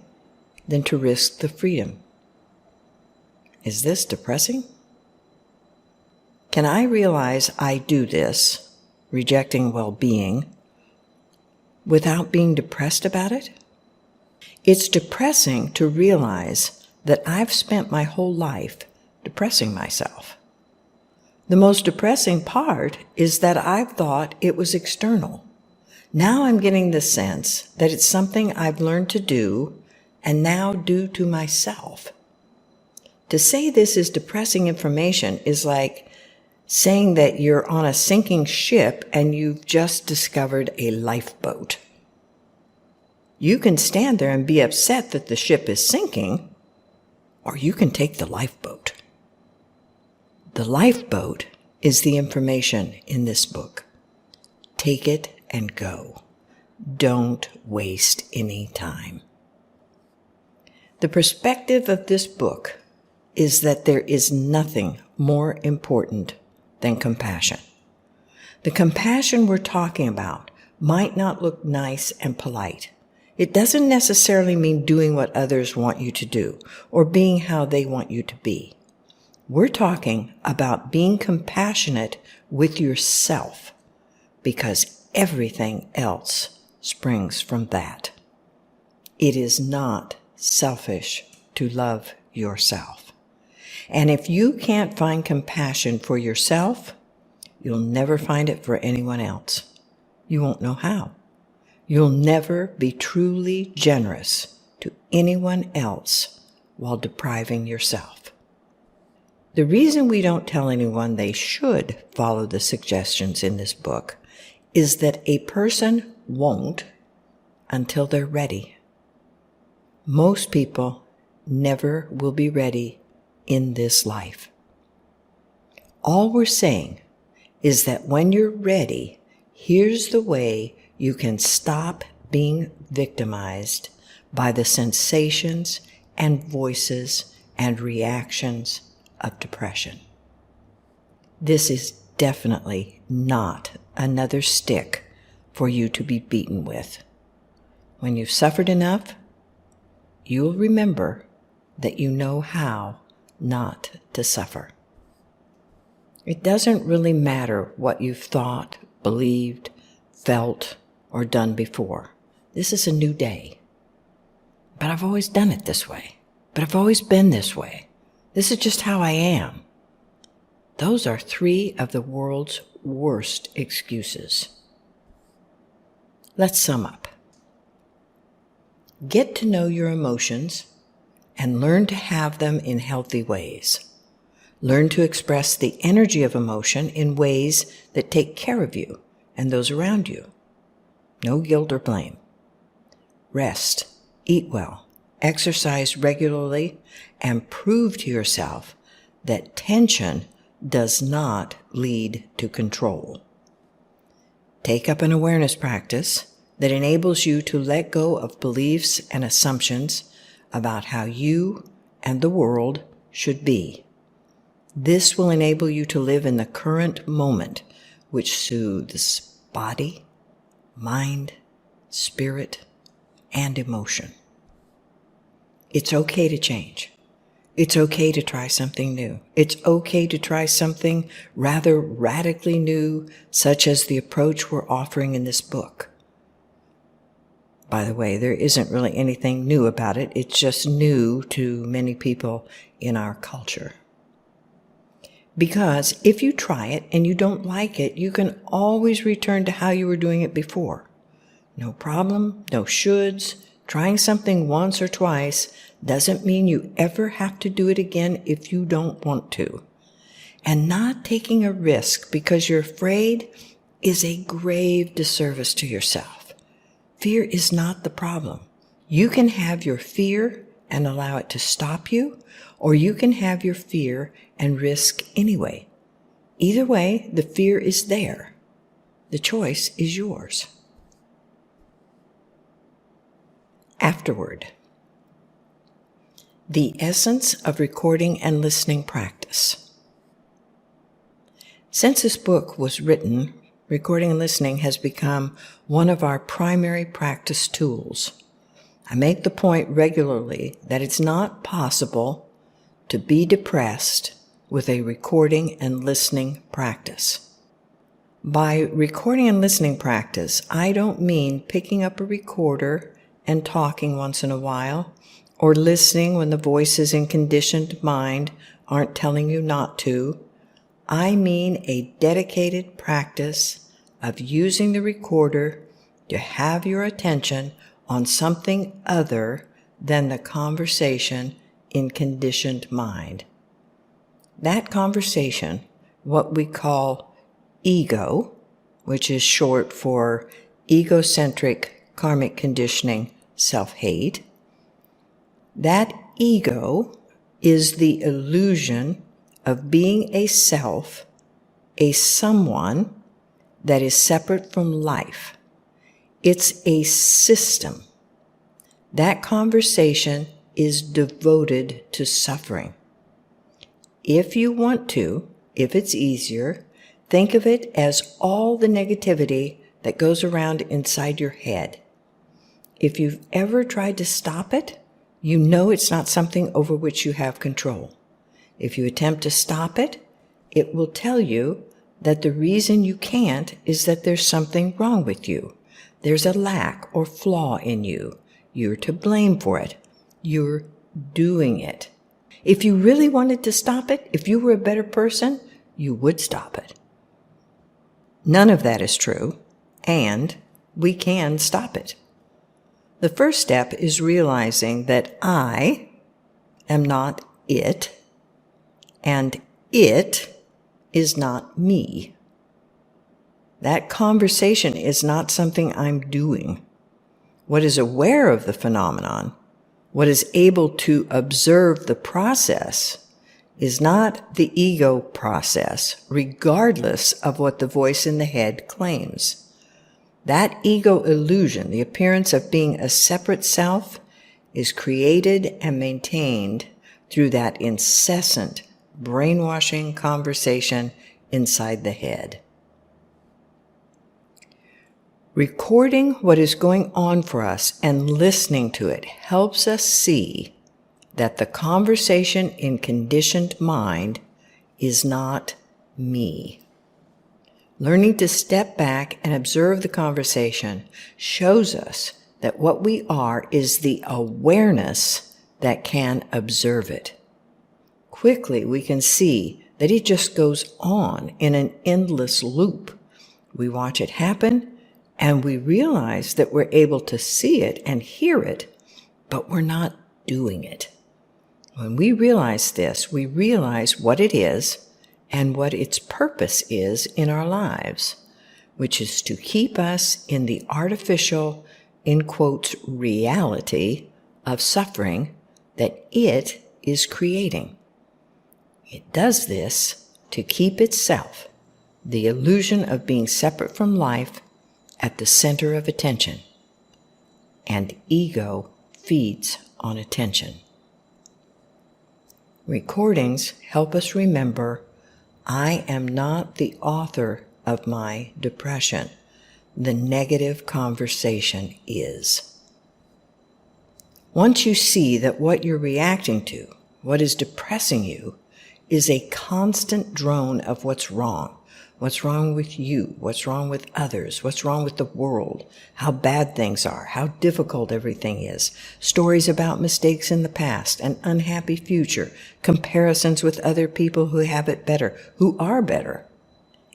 than to risk the freedom. Is this depressing? Can I realize I do this, rejecting well-being, without being depressed about it? It's depressing to realize that I've spent my whole life depressing myself. The most depressing part is that I've thought it was external. Now I'm getting the sense that it's something I've learned to do and now do to myself. To say this is depressing information is like saying that you're on a sinking ship and you've just discovered a lifeboat. You can stand there and be upset that the ship is sinking, or you can take the lifeboat. The lifeboat is the information in this book. Take it and go. Don't waste any time. The perspective of this book is that there is nothing more important than compassion. The compassion we're talking about might not look nice and polite. It doesn't necessarily mean doing what others want you to do or being how they want you to be. We're talking about being compassionate with yourself because everything else springs from that. It is not selfish to love yourself. And if you can't find compassion for yourself, you'll never find it for anyone else. You won't know how. You'll never be truly generous to anyone else while depriving yourself. The reason we don't tell anyone they should follow the suggestions in this book is that a person won't until they're ready. Most people never will be ready in this life. All we're saying is that when you're ready, here's the way you can stop being victimized by the sensations and voices and reactions of depression. This is definitely not another stick for you to be beaten with. When you've suffered enough, you'll remember that you know how not to suffer. It doesn't really matter what you've thought, believed, felt, or done before. This is a new day. But I've always done it this way. But I've always been this way. This is just how I am. Those are 3 of the world's worst excuses. Let's sum up. Get to know your emotions and learn to have them in healthy ways. Learn to express the energy of emotion in ways that take care of you and those around you. No guilt or blame. Rest, eat well, exercise regularly, and prove to yourself that tension does not lead to control. Take up an awareness practice that enables you to let go of beliefs and assumptions about how you and the world should be. This will enable you to live in the current moment, which soothes body, mind, spirit, and emotion. It's okay to change. It's okay to try something new. It's okay to try something rather radically new, such as the approach we're offering in this book. By the way, there isn't really anything new about it. It's just new to many people in our culture. Because if you try it and you don't like it, you can always return to how you were doing it before. No problem, no shoulds. Trying something once or twice doesn't mean you ever have to do it again if you don't want to. And not taking a risk because you're afraid is a grave disservice to yourself. Fear is not the problem. You can have your fear and allow it to stop you, or you can have your fear and risk anyway. Either way, the fear is there. The choice is yours. Afterward. The essence of recording and listening practice. Since this book was written, recording and listening has become one of our primary practice tools. I make the point regularly that it's not possible to be depressed with a recording and listening practice. By recording and listening practice, I don't mean picking up a recorder and talking once in a while, or listening when the voices in conditioned mind aren't telling you not to. I mean a dedicated practice of using the recorder to have your attention on something other than the conversation in conditioned mind. That conversation, what we call ego, which is short for egocentric karmic conditioning, self-hate, that ego is the illusion of being a self, a someone that is separate from life. It's a system. That conversation is devoted to suffering. If you want to, if it's easier, think of it as all the negativity that goes around inside your head. If you've ever tried to stop it, you know it's not something over which you have control. If you attempt to stop it, it will tell you that the reason you can't is that there's something wrong with you. There's a lack or flaw in you. You're to blame for it. You're doing it. If you really wanted to stop it, if you were a better person, you would stop it. None of that is true, and we can stop it. The first step is realizing that I am not it, and it is not me. That conversation is not something I'm doing. What is aware of the phenomenon, what is able to observe the process, is not the ego process, regardless of what the voice in the head claims. That ego illusion, the appearance of being a separate self, is created and maintained through that incessant brainwashing conversation inside the head. Recording what is going on for us and listening to it helps us see that the conversation in conditioned mind is not me. Learning to step back and observe the conversation shows us that what we are is the awareness that can observe it. Quickly, we can see that it just goes on in an endless loop. We watch it happen, and we realize that we're able to see it and hear it, but we're not doing it. When we realize this, we realize what it is and what its purpose is in our lives, which is to keep us in the artificial, in quotes, reality of suffering that it is creating. It does this to keep itself, the illusion of being separate from life, at the center of attention. And ego feeds on attention. Recordings help us remember, I am not the author of my depression. The negative conversation is. Once you see that what you're reacting to, what is depressing you, is a constant drone of what's wrong with you, what's wrong with others, what's wrong with the world, how bad things are, how difficult everything is, stories about mistakes in the past, an unhappy future, comparisons with other people who have it better, who are better.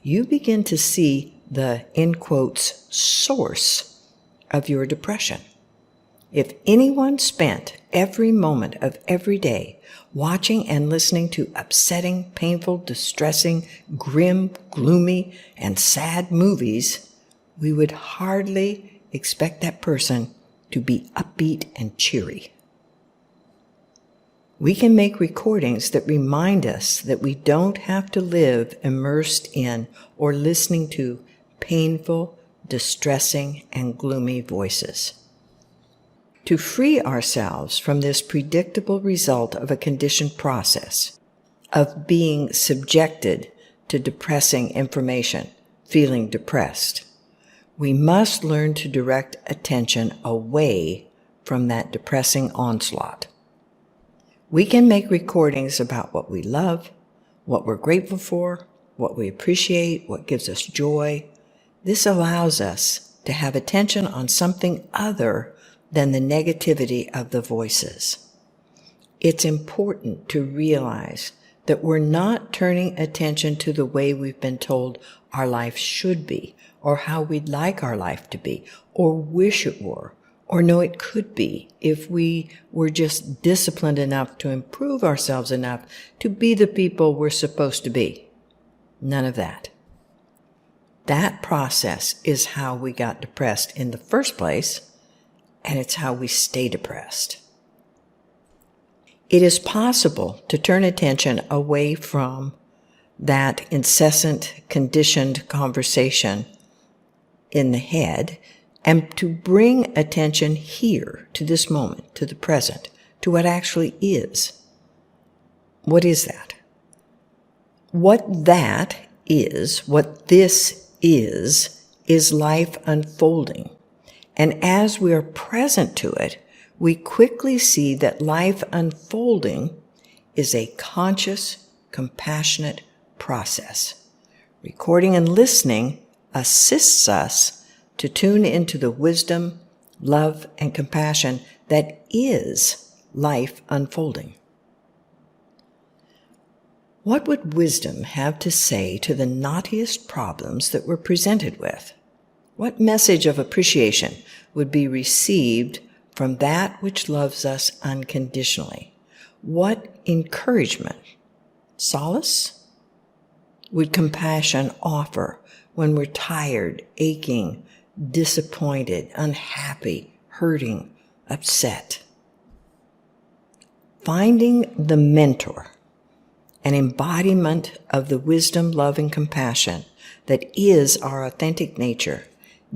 You begin to see the, in quotes, source of your depression. If anyone spent every moment of every day watching and listening to upsetting, painful, distressing, grim, gloomy, and sad movies, we would hardly expect that person to be upbeat and cheery. We can make recordings that remind us that we don't have to live immersed in or listening to painful, distressing, and gloomy voices. To free ourselves from this predictable result of a conditioned process, of being subjected to depressing information, feeling depressed, we must learn to direct attention away from that depressing onslaught. We can make recordings about what we love, what we're grateful for, what we appreciate, what gives us joy. This allows us to have attention on something other than the negativity of the voices. It's important to realize that we're not turning attention to the way we've been told our life should be, or how we'd like our life to be, or wish it were, or know it could be if we were just disciplined enough to improve ourselves enough to be the people we're supposed to be. None of that. That process is how we got depressed in the first place, and it's how we stay depressed. It is possible to turn attention away from that incessant, conditioned conversation in the head and to bring attention here, to this moment, to the present, to what actually is. What is that? What that is, what this is life unfolding. And as we are present to it, we quickly see that life unfolding is a conscious, compassionate process. Recording and listening assists us to tune into the wisdom, love, and compassion that is life unfolding. What would wisdom have to say to the knottiest problems that we're presented with? What message of appreciation would be received from that which loves us unconditionally? What encouragement, solace, would compassion offer when we're tired, aching, disappointed, unhappy, hurting, upset? Finding the mentor, an embodiment of the wisdom, love, and compassion that is our authentic nature,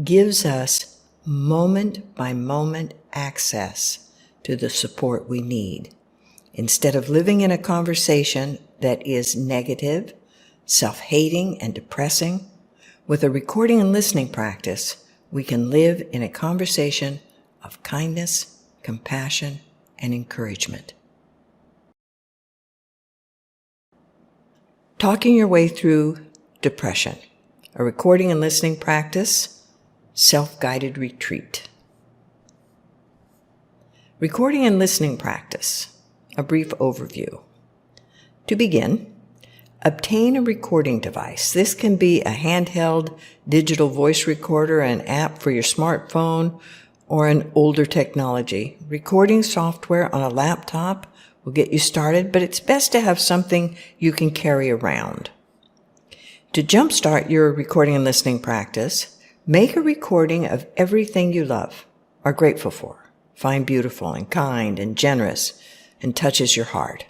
gives us moment-by-moment access to the support we need. Instead of living in a conversation that is negative, self-hating and depressing, with a recording and listening practice, we can live in a conversation of kindness, compassion, and encouragement. Talking your way through depression, a recording and listening practice, self-guided retreat. Recording and listening practice, a brief overview. To begin, obtain a recording device. This can be a handheld digital voice recorder, an app for your smartphone, or an older technology. Recording software on a laptop will get you started, but it's best to have something you can carry around. To jumpstart your recording and listening practice, make a recording of everything you love, are grateful for, find beautiful and kind and generous, and touches your heart.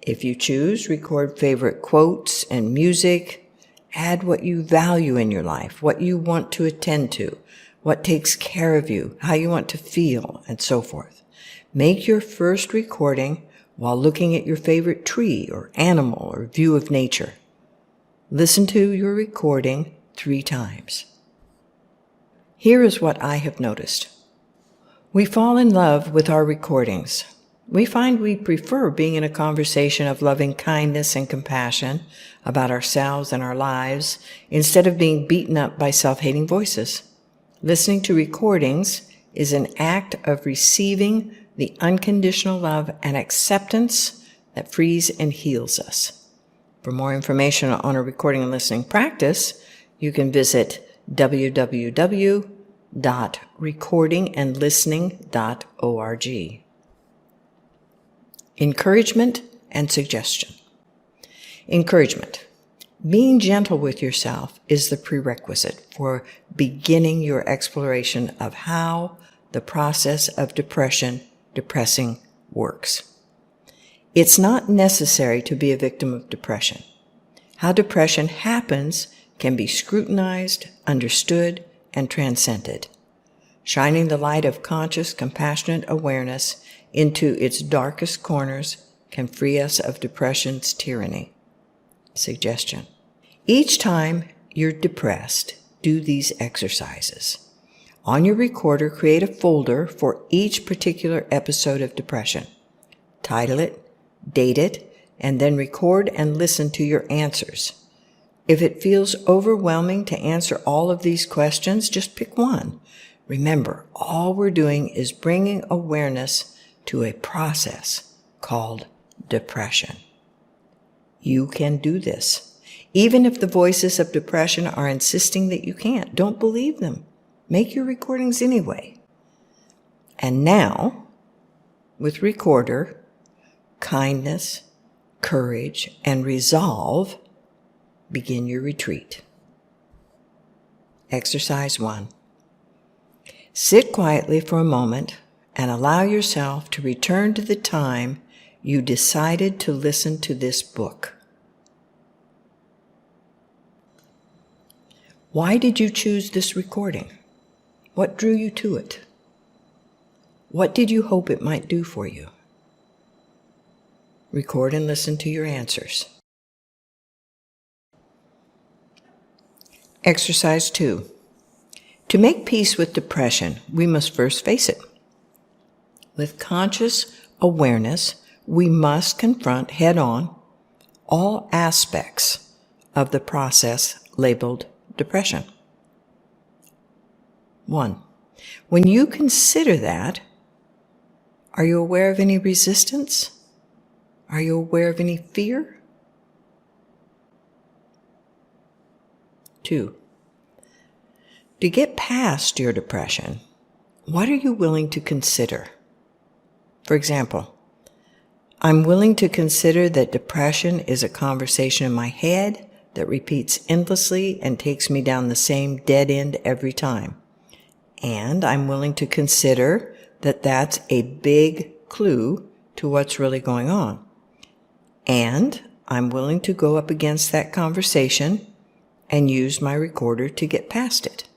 If you choose, record favorite quotes and music. Add what you value in your life, what you want to attend to, what takes care of you, how you want to feel, and so forth. Make your first recording while looking at your favorite tree or animal or view of nature. Listen to your recording 3 times. Here is what I have noticed. We fall in love with our recordings. We find we prefer being in a conversation of loving kindness and compassion about ourselves and our lives instead of being beaten up by self-hating voices. Listening to recordings is an act of receiving the unconditional love and acceptance that frees and heals us. For more information on a recording and listening practice, you can visit www.recordingandlistening.org. Encouragement and suggestion. Encouragement. Being gentle with yourself is the prerequisite for beginning your exploration of how the process of depressing works. It's not necessary to be a victim of depression. How depression happens can be scrutinized, understood, and transcended. Shining the light of conscious, compassionate awareness into its darkest corners can free us of depression's tyranny. Suggestion. Each time you're depressed, do these exercises. On your recorder, create a folder for each particular episode of depression. Title it, date it, and then record and listen to your answers. If it feels overwhelming to answer all of these questions, just pick one. Remember, all we're doing is bringing awareness to a process called depression. You can do this. Even if the voices of depression are insisting that you can't, don't believe them. Make your recordings anyway. And now, with recorder, kindness, courage, and resolve, begin your retreat. Exercise 1. Sit quietly for a moment and allow yourself to return to the time you decided to listen to this book. Why did you choose this recording? What drew you to it? What did you hope it might do for you? Record and listen to your answers. Exercise 2. To make peace with depression, we must first face it. With conscious awareness, we must confront head-on all aspects of the process labeled depression. 1. When you consider that, are you aware of any resistance? Are you aware of any fear? 2. To get past your depression, what are you willing to consider? For example, I'm willing to consider that depression is a conversation in my head that repeats endlessly and takes me down the same dead end every time. And I'm willing to consider that that's a big clue to what's really going on. And I'm willing to go up against that conversation and use my recorder to get past it.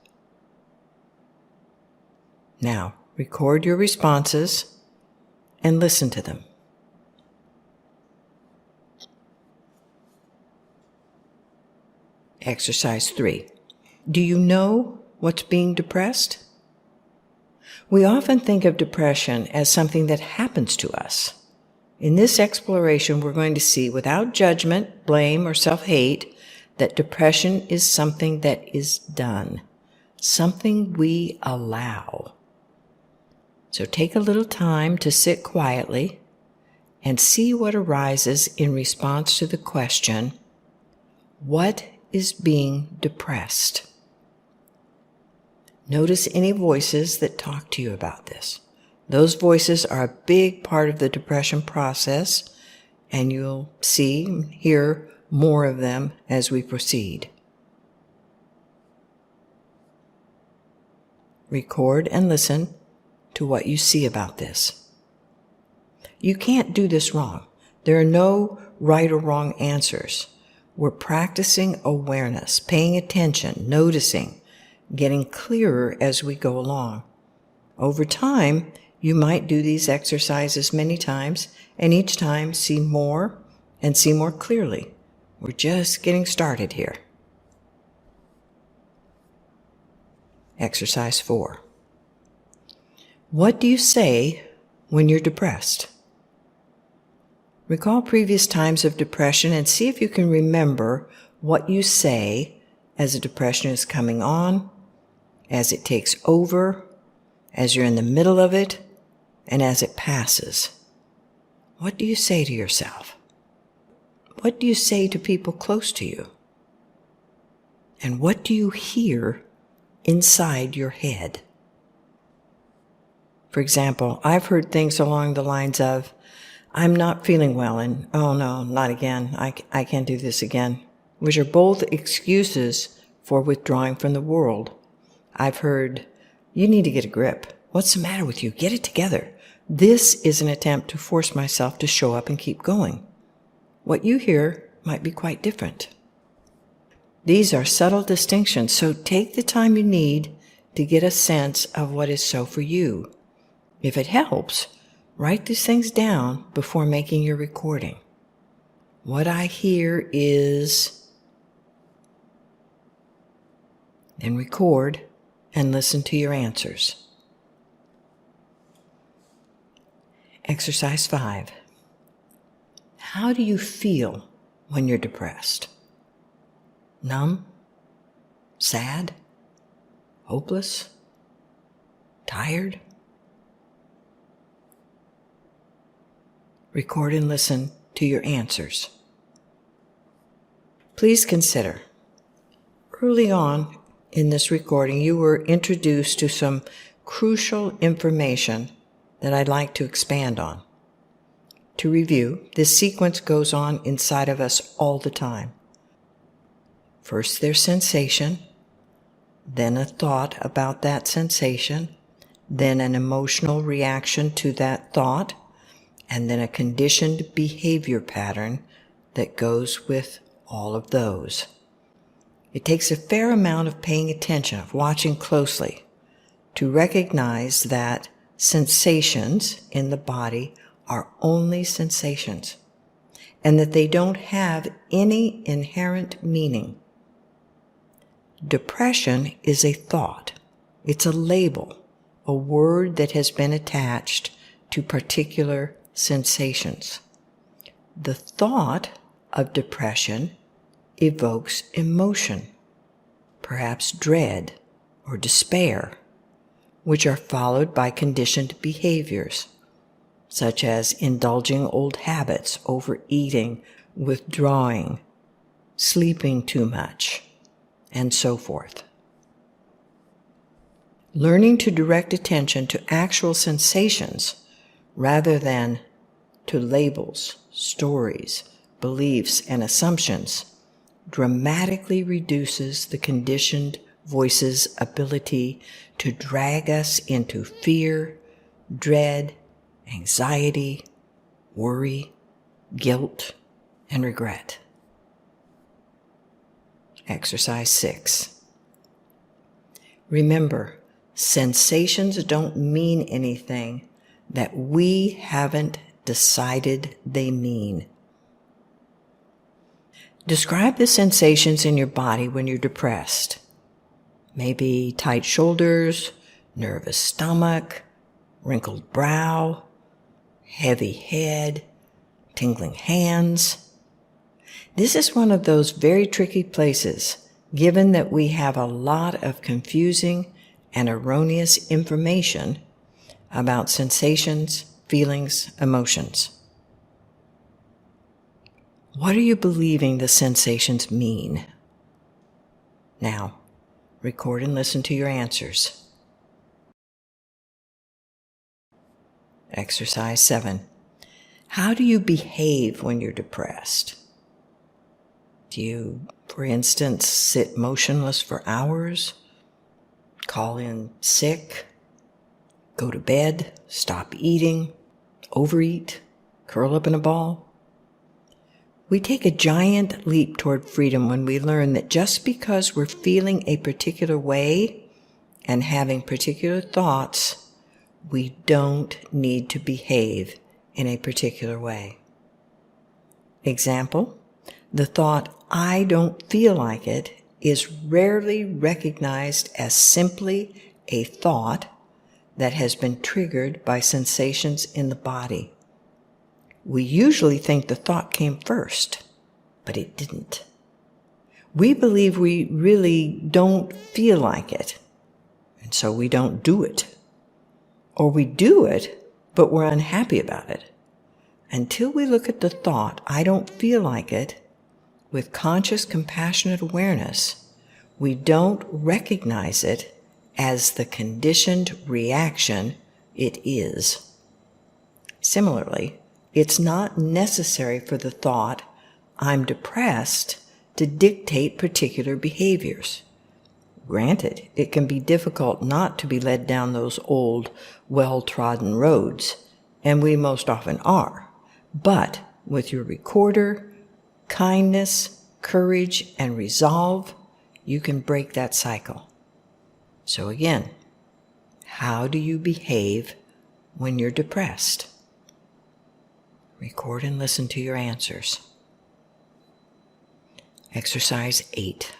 Now, record your responses and listen to them. Exercise 3. Do you know what's being depressed? We often think of depression as something that happens to us. In this exploration, we're going to see, without judgment, blame, or self-hate, that depression is something that is done, something we allow. So take a little time to sit quietly and see what arises in response to the question, what is being depressed? Notice any voices that talk to you about this. Those voices are a big part of the depression process, and you'll see and hear more of them as we proceed. Record and listen to what you see about this. You can't do this wrong. There are no right or wrong answers. We're practicing awareness, paying attention, noticing, getting clearer as we go along. Over time, you might do these exercises many times, and each time see more and see more clearly. We're just getting started here. Exercise 4. What do you say when you're depressed? Recall previous times of depression and see if you can remember what you say as the depression is coming on, as it takes over, as you're in the middle of it, and as it passes. What do you say to yourself? What do you say to people close to you? And what do you hear inside your head? For example, I've heard things along the lines of, I'm not feeling well, and oh no, not again, I can't do this again, which are both excuses for withdrawing from the world. I've heard, you need to get a grip. What's the matter with you? Get it together. This is an attempt to force myself to show up and keep going. What you hear might be quite different. These are subtle distinctions, so take the time you need to get a sense of what is so for you. If it helps, write these things down before making your recording. What I hear is, then record and listen to your answers. Exercise 5. How do you feel when you're depressed? Numb? Sad? Hopeless? Tired? Record and listen to your answers. Please consider, early on in this recording, you were introduced to some crucial information that I'd like to expand on. To review, this sequence goes on inside of us all the time. First there's sensation, then a thought about that sensation, then an emotional reaction to that thought, and then a conditioned behavior pattern that goes with all of those. It takes a fair amount of paying attention, of watching closely, to recognize that sensations in the body are only sensations, and that they don't have any inherent meaning. Depression is a thought. It's a label, a word that has been attached to particular sensations. The thought of depression evokes emotion, perhaps dread or despair, which are followed by conditioned behaviors, such as indulging old habits, overeating, withdrawing, sleeping too much, and so forth. Learning to direct attention to actual sensations rather than to labels, stories, beliefs, and assumptions dramatically reduces the conditioned voice's ability to drag us into fear, dread, anxiety, worry, guilt, and regret. Exercise 6. Remember, sensations don't mean anything that we haven't decided they mean. Describe the sensations in your body when you're depressed. Maybe tight shoulders, nervous stomach, wrinkled brow, heavy head, tingling hands. This is one of those very tricky places, given that we have a lot of confusing and erroneous information about sensations, feelings, emotions. What are you believing the sensations mean? Now, record and listen to your answers. Exercise 7. How do you behave when you're depressed? Do you, for instance, sit motionless for hours, call in sick, go to bed, stop eating, overeat, curl up in a ball? We take a giant leap toward freedom when we learn that just because we're feeling a particular way and having particular thoughts, we don't need to behave in a particular way. Example, the thought, "I don't feel like it," is rarely recognized as simply a thought that has been triggered by sensations in the body. We usually think the thought came first, but it didn't. We believe we really don't feel like it, and so we don't do it. Or we do it, but we're unhappy about it. Until we look at the thought, "I don't feel like it," with conscious, compassionate awareness, we don't recognize it as the conditioned reaction it is. Similarly, it's not necessary for the thought, "I'm depressed," to dictate particular behaviors. Granted, it can be difficult not to be led down those old, well-trodden roads, and we most often are. But with your recorder, kindness, courage, and resolve, you can break that cycle. So again, how do you behave when you're depressed? Record and listen to your answers. Exercise 8.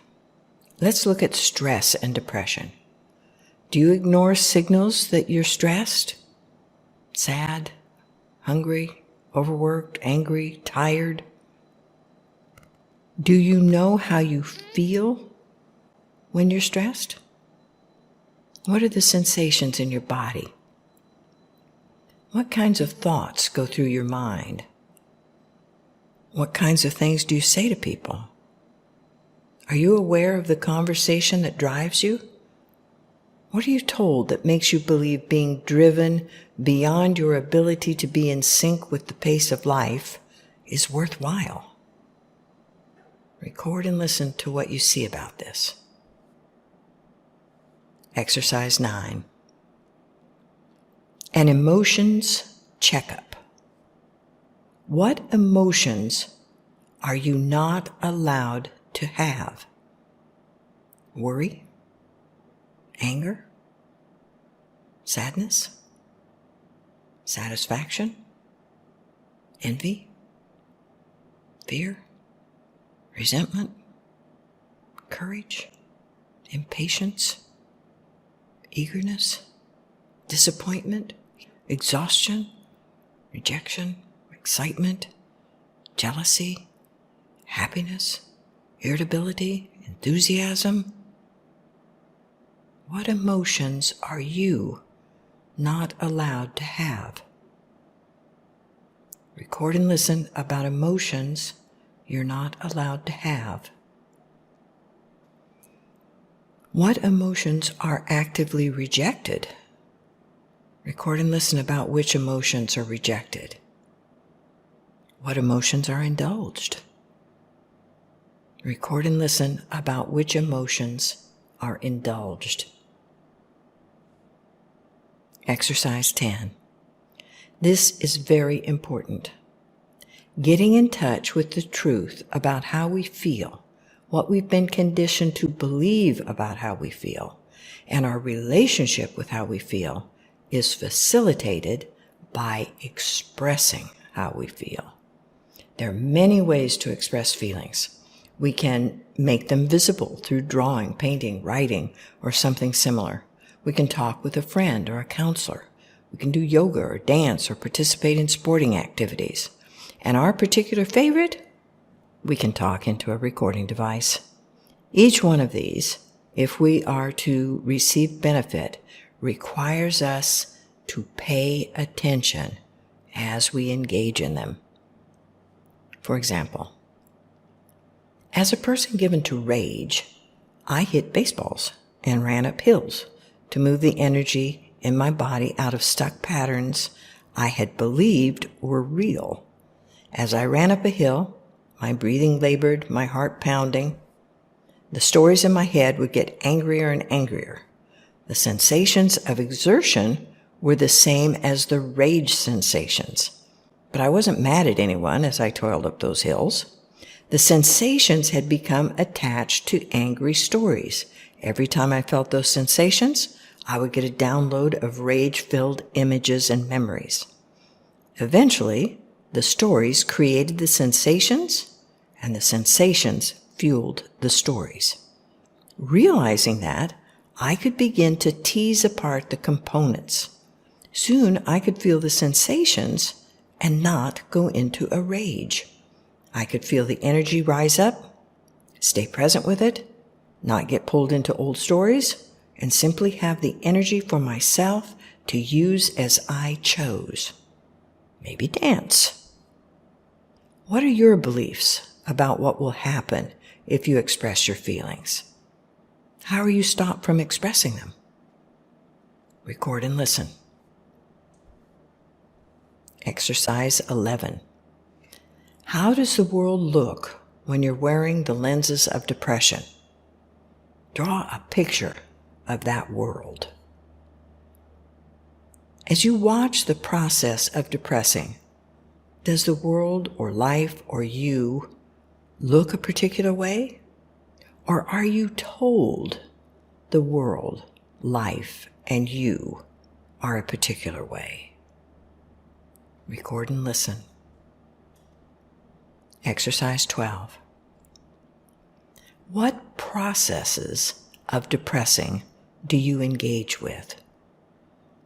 Let's look at stress and depression. Do you ignore signals that you're stressed? Sad, hungry, overworked, angry, tired? Do you know how you feel when you're stressed? What are the sensations in your body? What kinds of thoughts go through your mind? What kinds of things do you say to people? Are you aware of the conversation that drives you? What are you told that makes you believe being driven beyond your ability to be in sync with the pace of life is worthwhile? Record and listen to what you see about this. Exercise 9. An emotions checkup. What emotions are you not allowed to have? Worry? Anger? Sadness? Satisfaction? Envy? Fear? Resentment? Courage? Impatience? Eagerness? Disappointment? Exhaustion? Rejection? Excitement? Jealousy? Happiness? Irritability? Enthusiasm? What emotions are you not allowed to have? Record and listen about emotions you're not allowed to have. What emotions are actively rejected? Record and listen about which emotions are rejected. What emotions are indulged? Record and listen about which emotions are indulged. Exercise 10. This is very important. Getting in touch with the truth about how we feel, what we've been conditioned to believe about how we feel, and our relationship with how we feel is facilitated by expressing how we feel. There are many ways to express feelings. We can make them visible through drawing, painting, writing, or something similar. We can talk with a friend or a counselor. We can do yoga or dance or participate in sporting activities. And our particular favorite, we can talk into a recording device. Each one of these, if we are to receive benefit, requires us to pay attention as we engage in them. For example, as a person given to rage, I hit baseballs and ran up hills to move the energy in my body out of stuck patterns I had believed were real. As I ran up a hill, my breathing labored, my heart pounding. The stories in my head would get angrier and angrier. The sensations of exertion were the same as the rage sensations. But I wasn't mad at anyone as I toiled up those hills. The sensations had become attached to angry stories. Every time I felt those sensations, I would get a download of rage-filled images and memories. Eventually, the stories created the sensations, and the sensations fueled the stories. Realizing that, I could begin to tease apart the components. Soon, I could feel the sensations and not go into a rage. I could feel the energy rise up, stay present with it, not get pulled into old stories, and simply have the energy for myself to use as I chose. Maybe dance. What are your beliefs about what will happen if you express your feelings? How are you stopped from expressing them? Record and listen. Exercise 11. How does the world look when you're wearing the lenses of depression? Draw a picture of that world. As you watch the process of depressing, does the world or life or you look a particular way? Or are you told the world, life, and you are a particular way? Record and listen. Exercise 12. What processes of depressing do you engage with?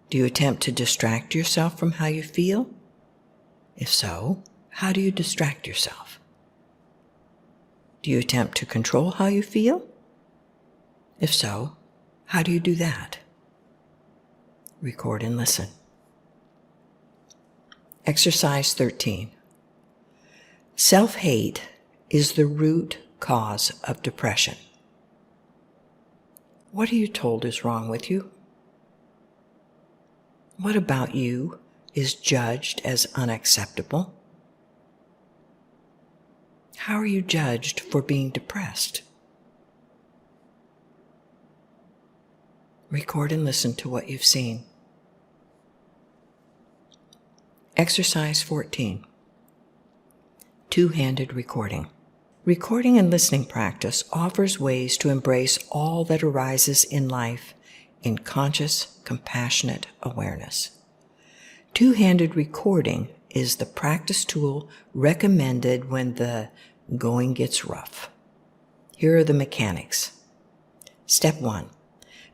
Do you attempt to distract yourself from how you feel? If so, how do you distract yourself? Do you attempt to control how you feel? If so, how do you do that? Record and listen. Exercise 13. Self-hate is the root cause of depression. What are you told is wrong with you? What about you is judged as unacceptable? How are you judged for being depressed? Record and listen to what you've seen. Exercise 14. Two-handed recording. Recording and listening practice offers ways to embrace all that arises in life in conscious, compassionate awareness. Two-handed recording is the practice tool recommended when the going gets rough. Here are the mechanics. Step 1.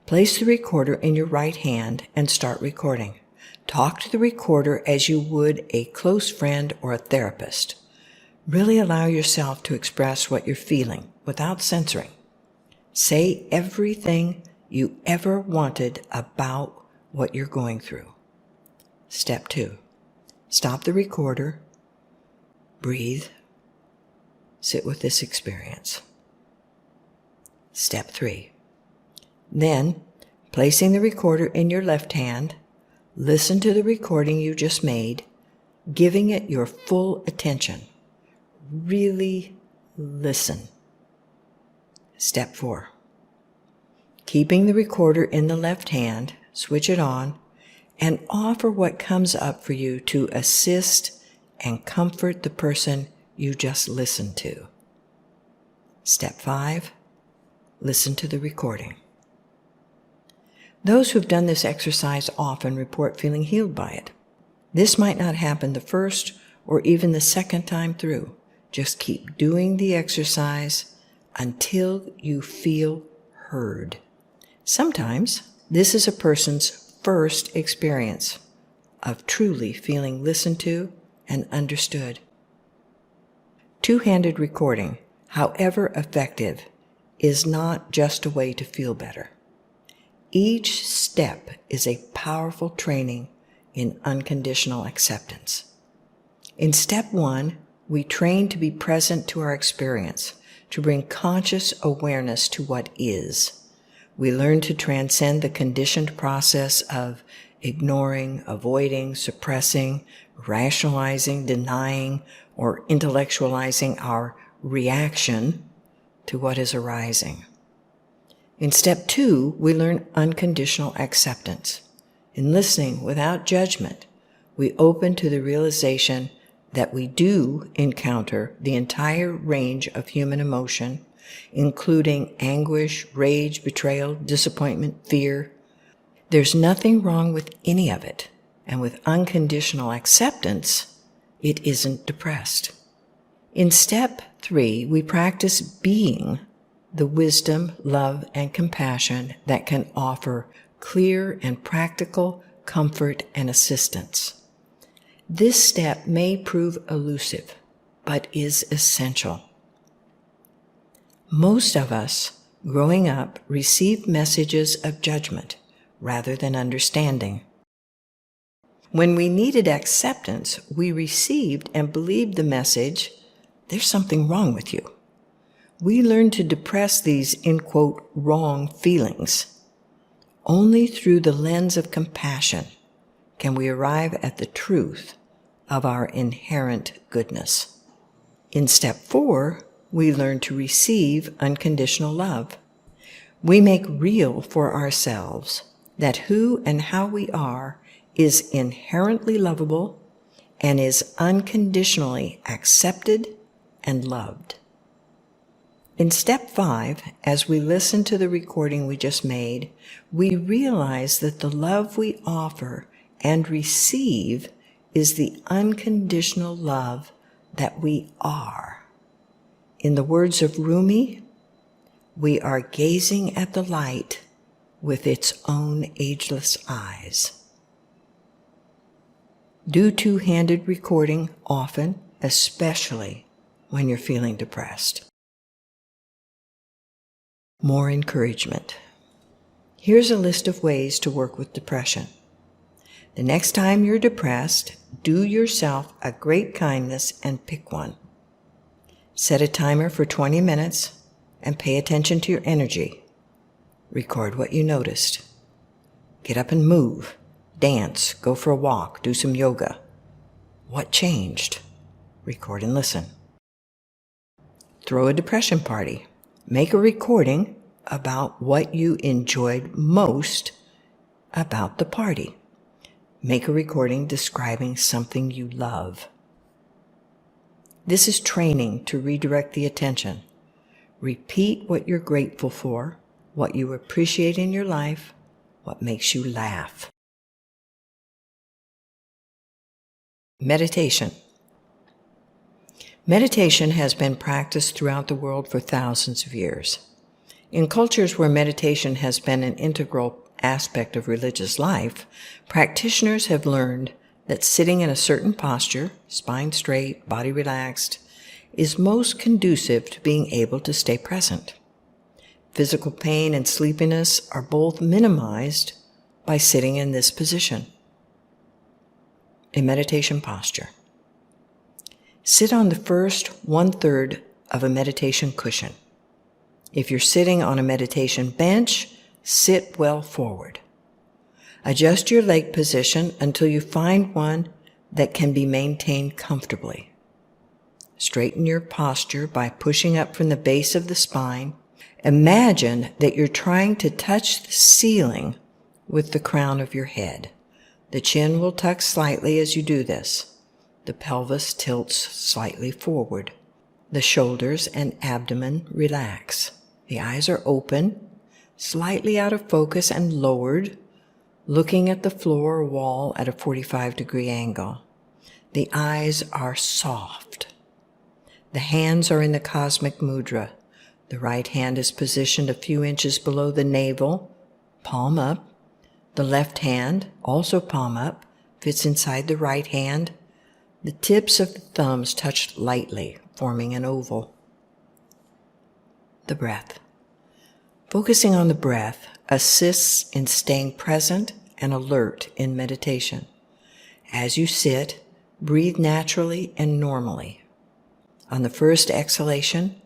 Place the recorder in your right hand and start recording. Talk to the recorder as you would a close friend or a therapist. Really allow yourself to express what you're feeling without censoring. Say everything you ever wanted about what you're going through. Step 2. Stop the recorder. Breathe. Sit with this experience. Step 3. Then, placing the recorder in your left hand, listen to the recording you just made, giving it your full attention. Really listen. Step 4. Keeping the recorder in the left hand, switch it on, and offer what comes up for you to assist and comfort the person you just listened to. Step 5. Listen to the recording. Those who've done this exercise often report feeling healed by it. This might not happen the first or even the second time through. Just keep doing the exercise until you feel heard. Sometimes this is a person's first experience of truly feeling listened to and understood. Two-handed recording, however effective, is not just a way to feel better. Each step is a powerful training in unconditional acceptance. In step 1, we train to be present to our experience, to bring conscious awareness to what is. We learn to transcend the conditioned process of ignoring, avoiding, suppressing, rationalizing, denying, or intellectualizing our reaction to what is arising. In step 2, we learn unconditional acceptance. In listening without judgment, we open to the realization that we do encounter the entire range of human emotion, including anguish, rage, betrayal, disappointment, fear. There's nothing wrong with any of it, and with unconditional acceptance, it isn't depressed. In step 3, we practice being the wisdom, love, and compassion that can offer clear and practical comfort and assistance. This step may prove elusive, but is essential. Most of us, growing up, received messages of judgment rather than understanding. When we needed acceptance, we received and believed the message, "There's something wrong with you." We learn to depress these, in quote, wrong feelings. Only through the lens of compassion can we arrive at the truth of our inherent goodness. In step 4, we learn to receive unconditional love. We make real for ourselves that who and how we are is inherently lovable and is unconditionally accepted and loved. In step 5, as we listen to the recording we just made, we realize that the love we offer and receive is the unconditional love that we are. In the words of Rumi, we are gazing at the light with its own ageless eyes. Do two-handed recording often, especially when you're feeling depressed. More encouragement. Here's a list of ways to work with depression. The next time you're depressed, do yourself a great kindness and pick one. Set a timer for 20 minutes and pay attention to your energy. Record what you noticed. Get up and move, dance, go for a walk, do some yoga. What changed? Record and listen. Throw a depression party. Make a recording about what you enjoyed most about the party. Make a recording describing something you love. This is training to redirect the attention. Repeat what you're grateful for, what you appreciate in your life, what makes you laugh. Meditation. Meditation has been practiced throughout the world for thousands of years. In cultures where meditation has been an integral aspect of religious life, practitioners have learned that sitting in a certain posture, spine straight, body relaxed, is most conducive to being able to stay present. Physical pain and sleepiness are both minimized by sitting in this position. A meditation posture. Sit on the first 1/3 of a meditation cushion. If you're sitting on a meditation bench, sit well forward. Adjust your leg position until you find one that can be maintained comfortably. Straighten your posture by pushing up from the base of the spine. Imagine that you're trying to touch the ceiling with the crown of your head. The chin will tuck slightly as you do this. The pelvis tilts slightly forward. The shoulders and abdomen relax. The eyes are open, slightly out of focus and lowered, looking at the floor or wall at a 45-degree angle. The eyes are soft. The hands are in the cosmic mudra. The right hand is positioned a few inches below the navel, palm up. The left hand, also palm up, fits inside the right hand. The tips of the thumbs touch lightly, forming an oval. The breath. Focusing on the breath assists in staying present and alert in meditation. As you sit, breathe naturally and normally. On the first exhalation,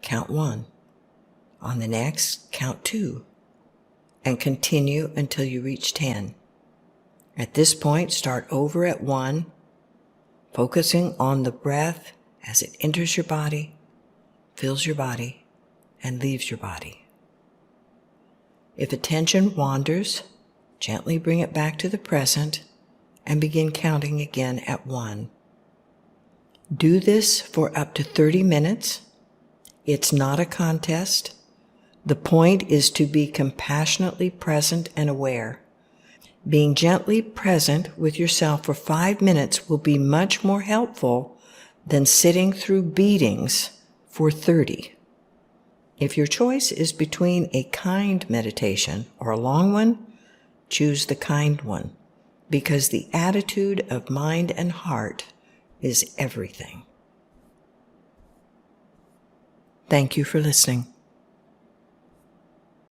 count 1. On the next, count 2. And continue until you reach 10. At this point, start over at 1, focusing on the breath as it enters your body, fills your body, and leaves your body. If attention wanders, gently bring it back to the present and begin counting again at 1. Do this for up to 30 minutes. It's not a contest. The point is to be compassionately present and aware. Being gently present with yourself for 5 minutes will be much more helpful than sitting through beatings for 30. If your choice is between a kind meditation or a long one, choose the kind one, because the attitude of mind and heart is everything. Thank you for listening.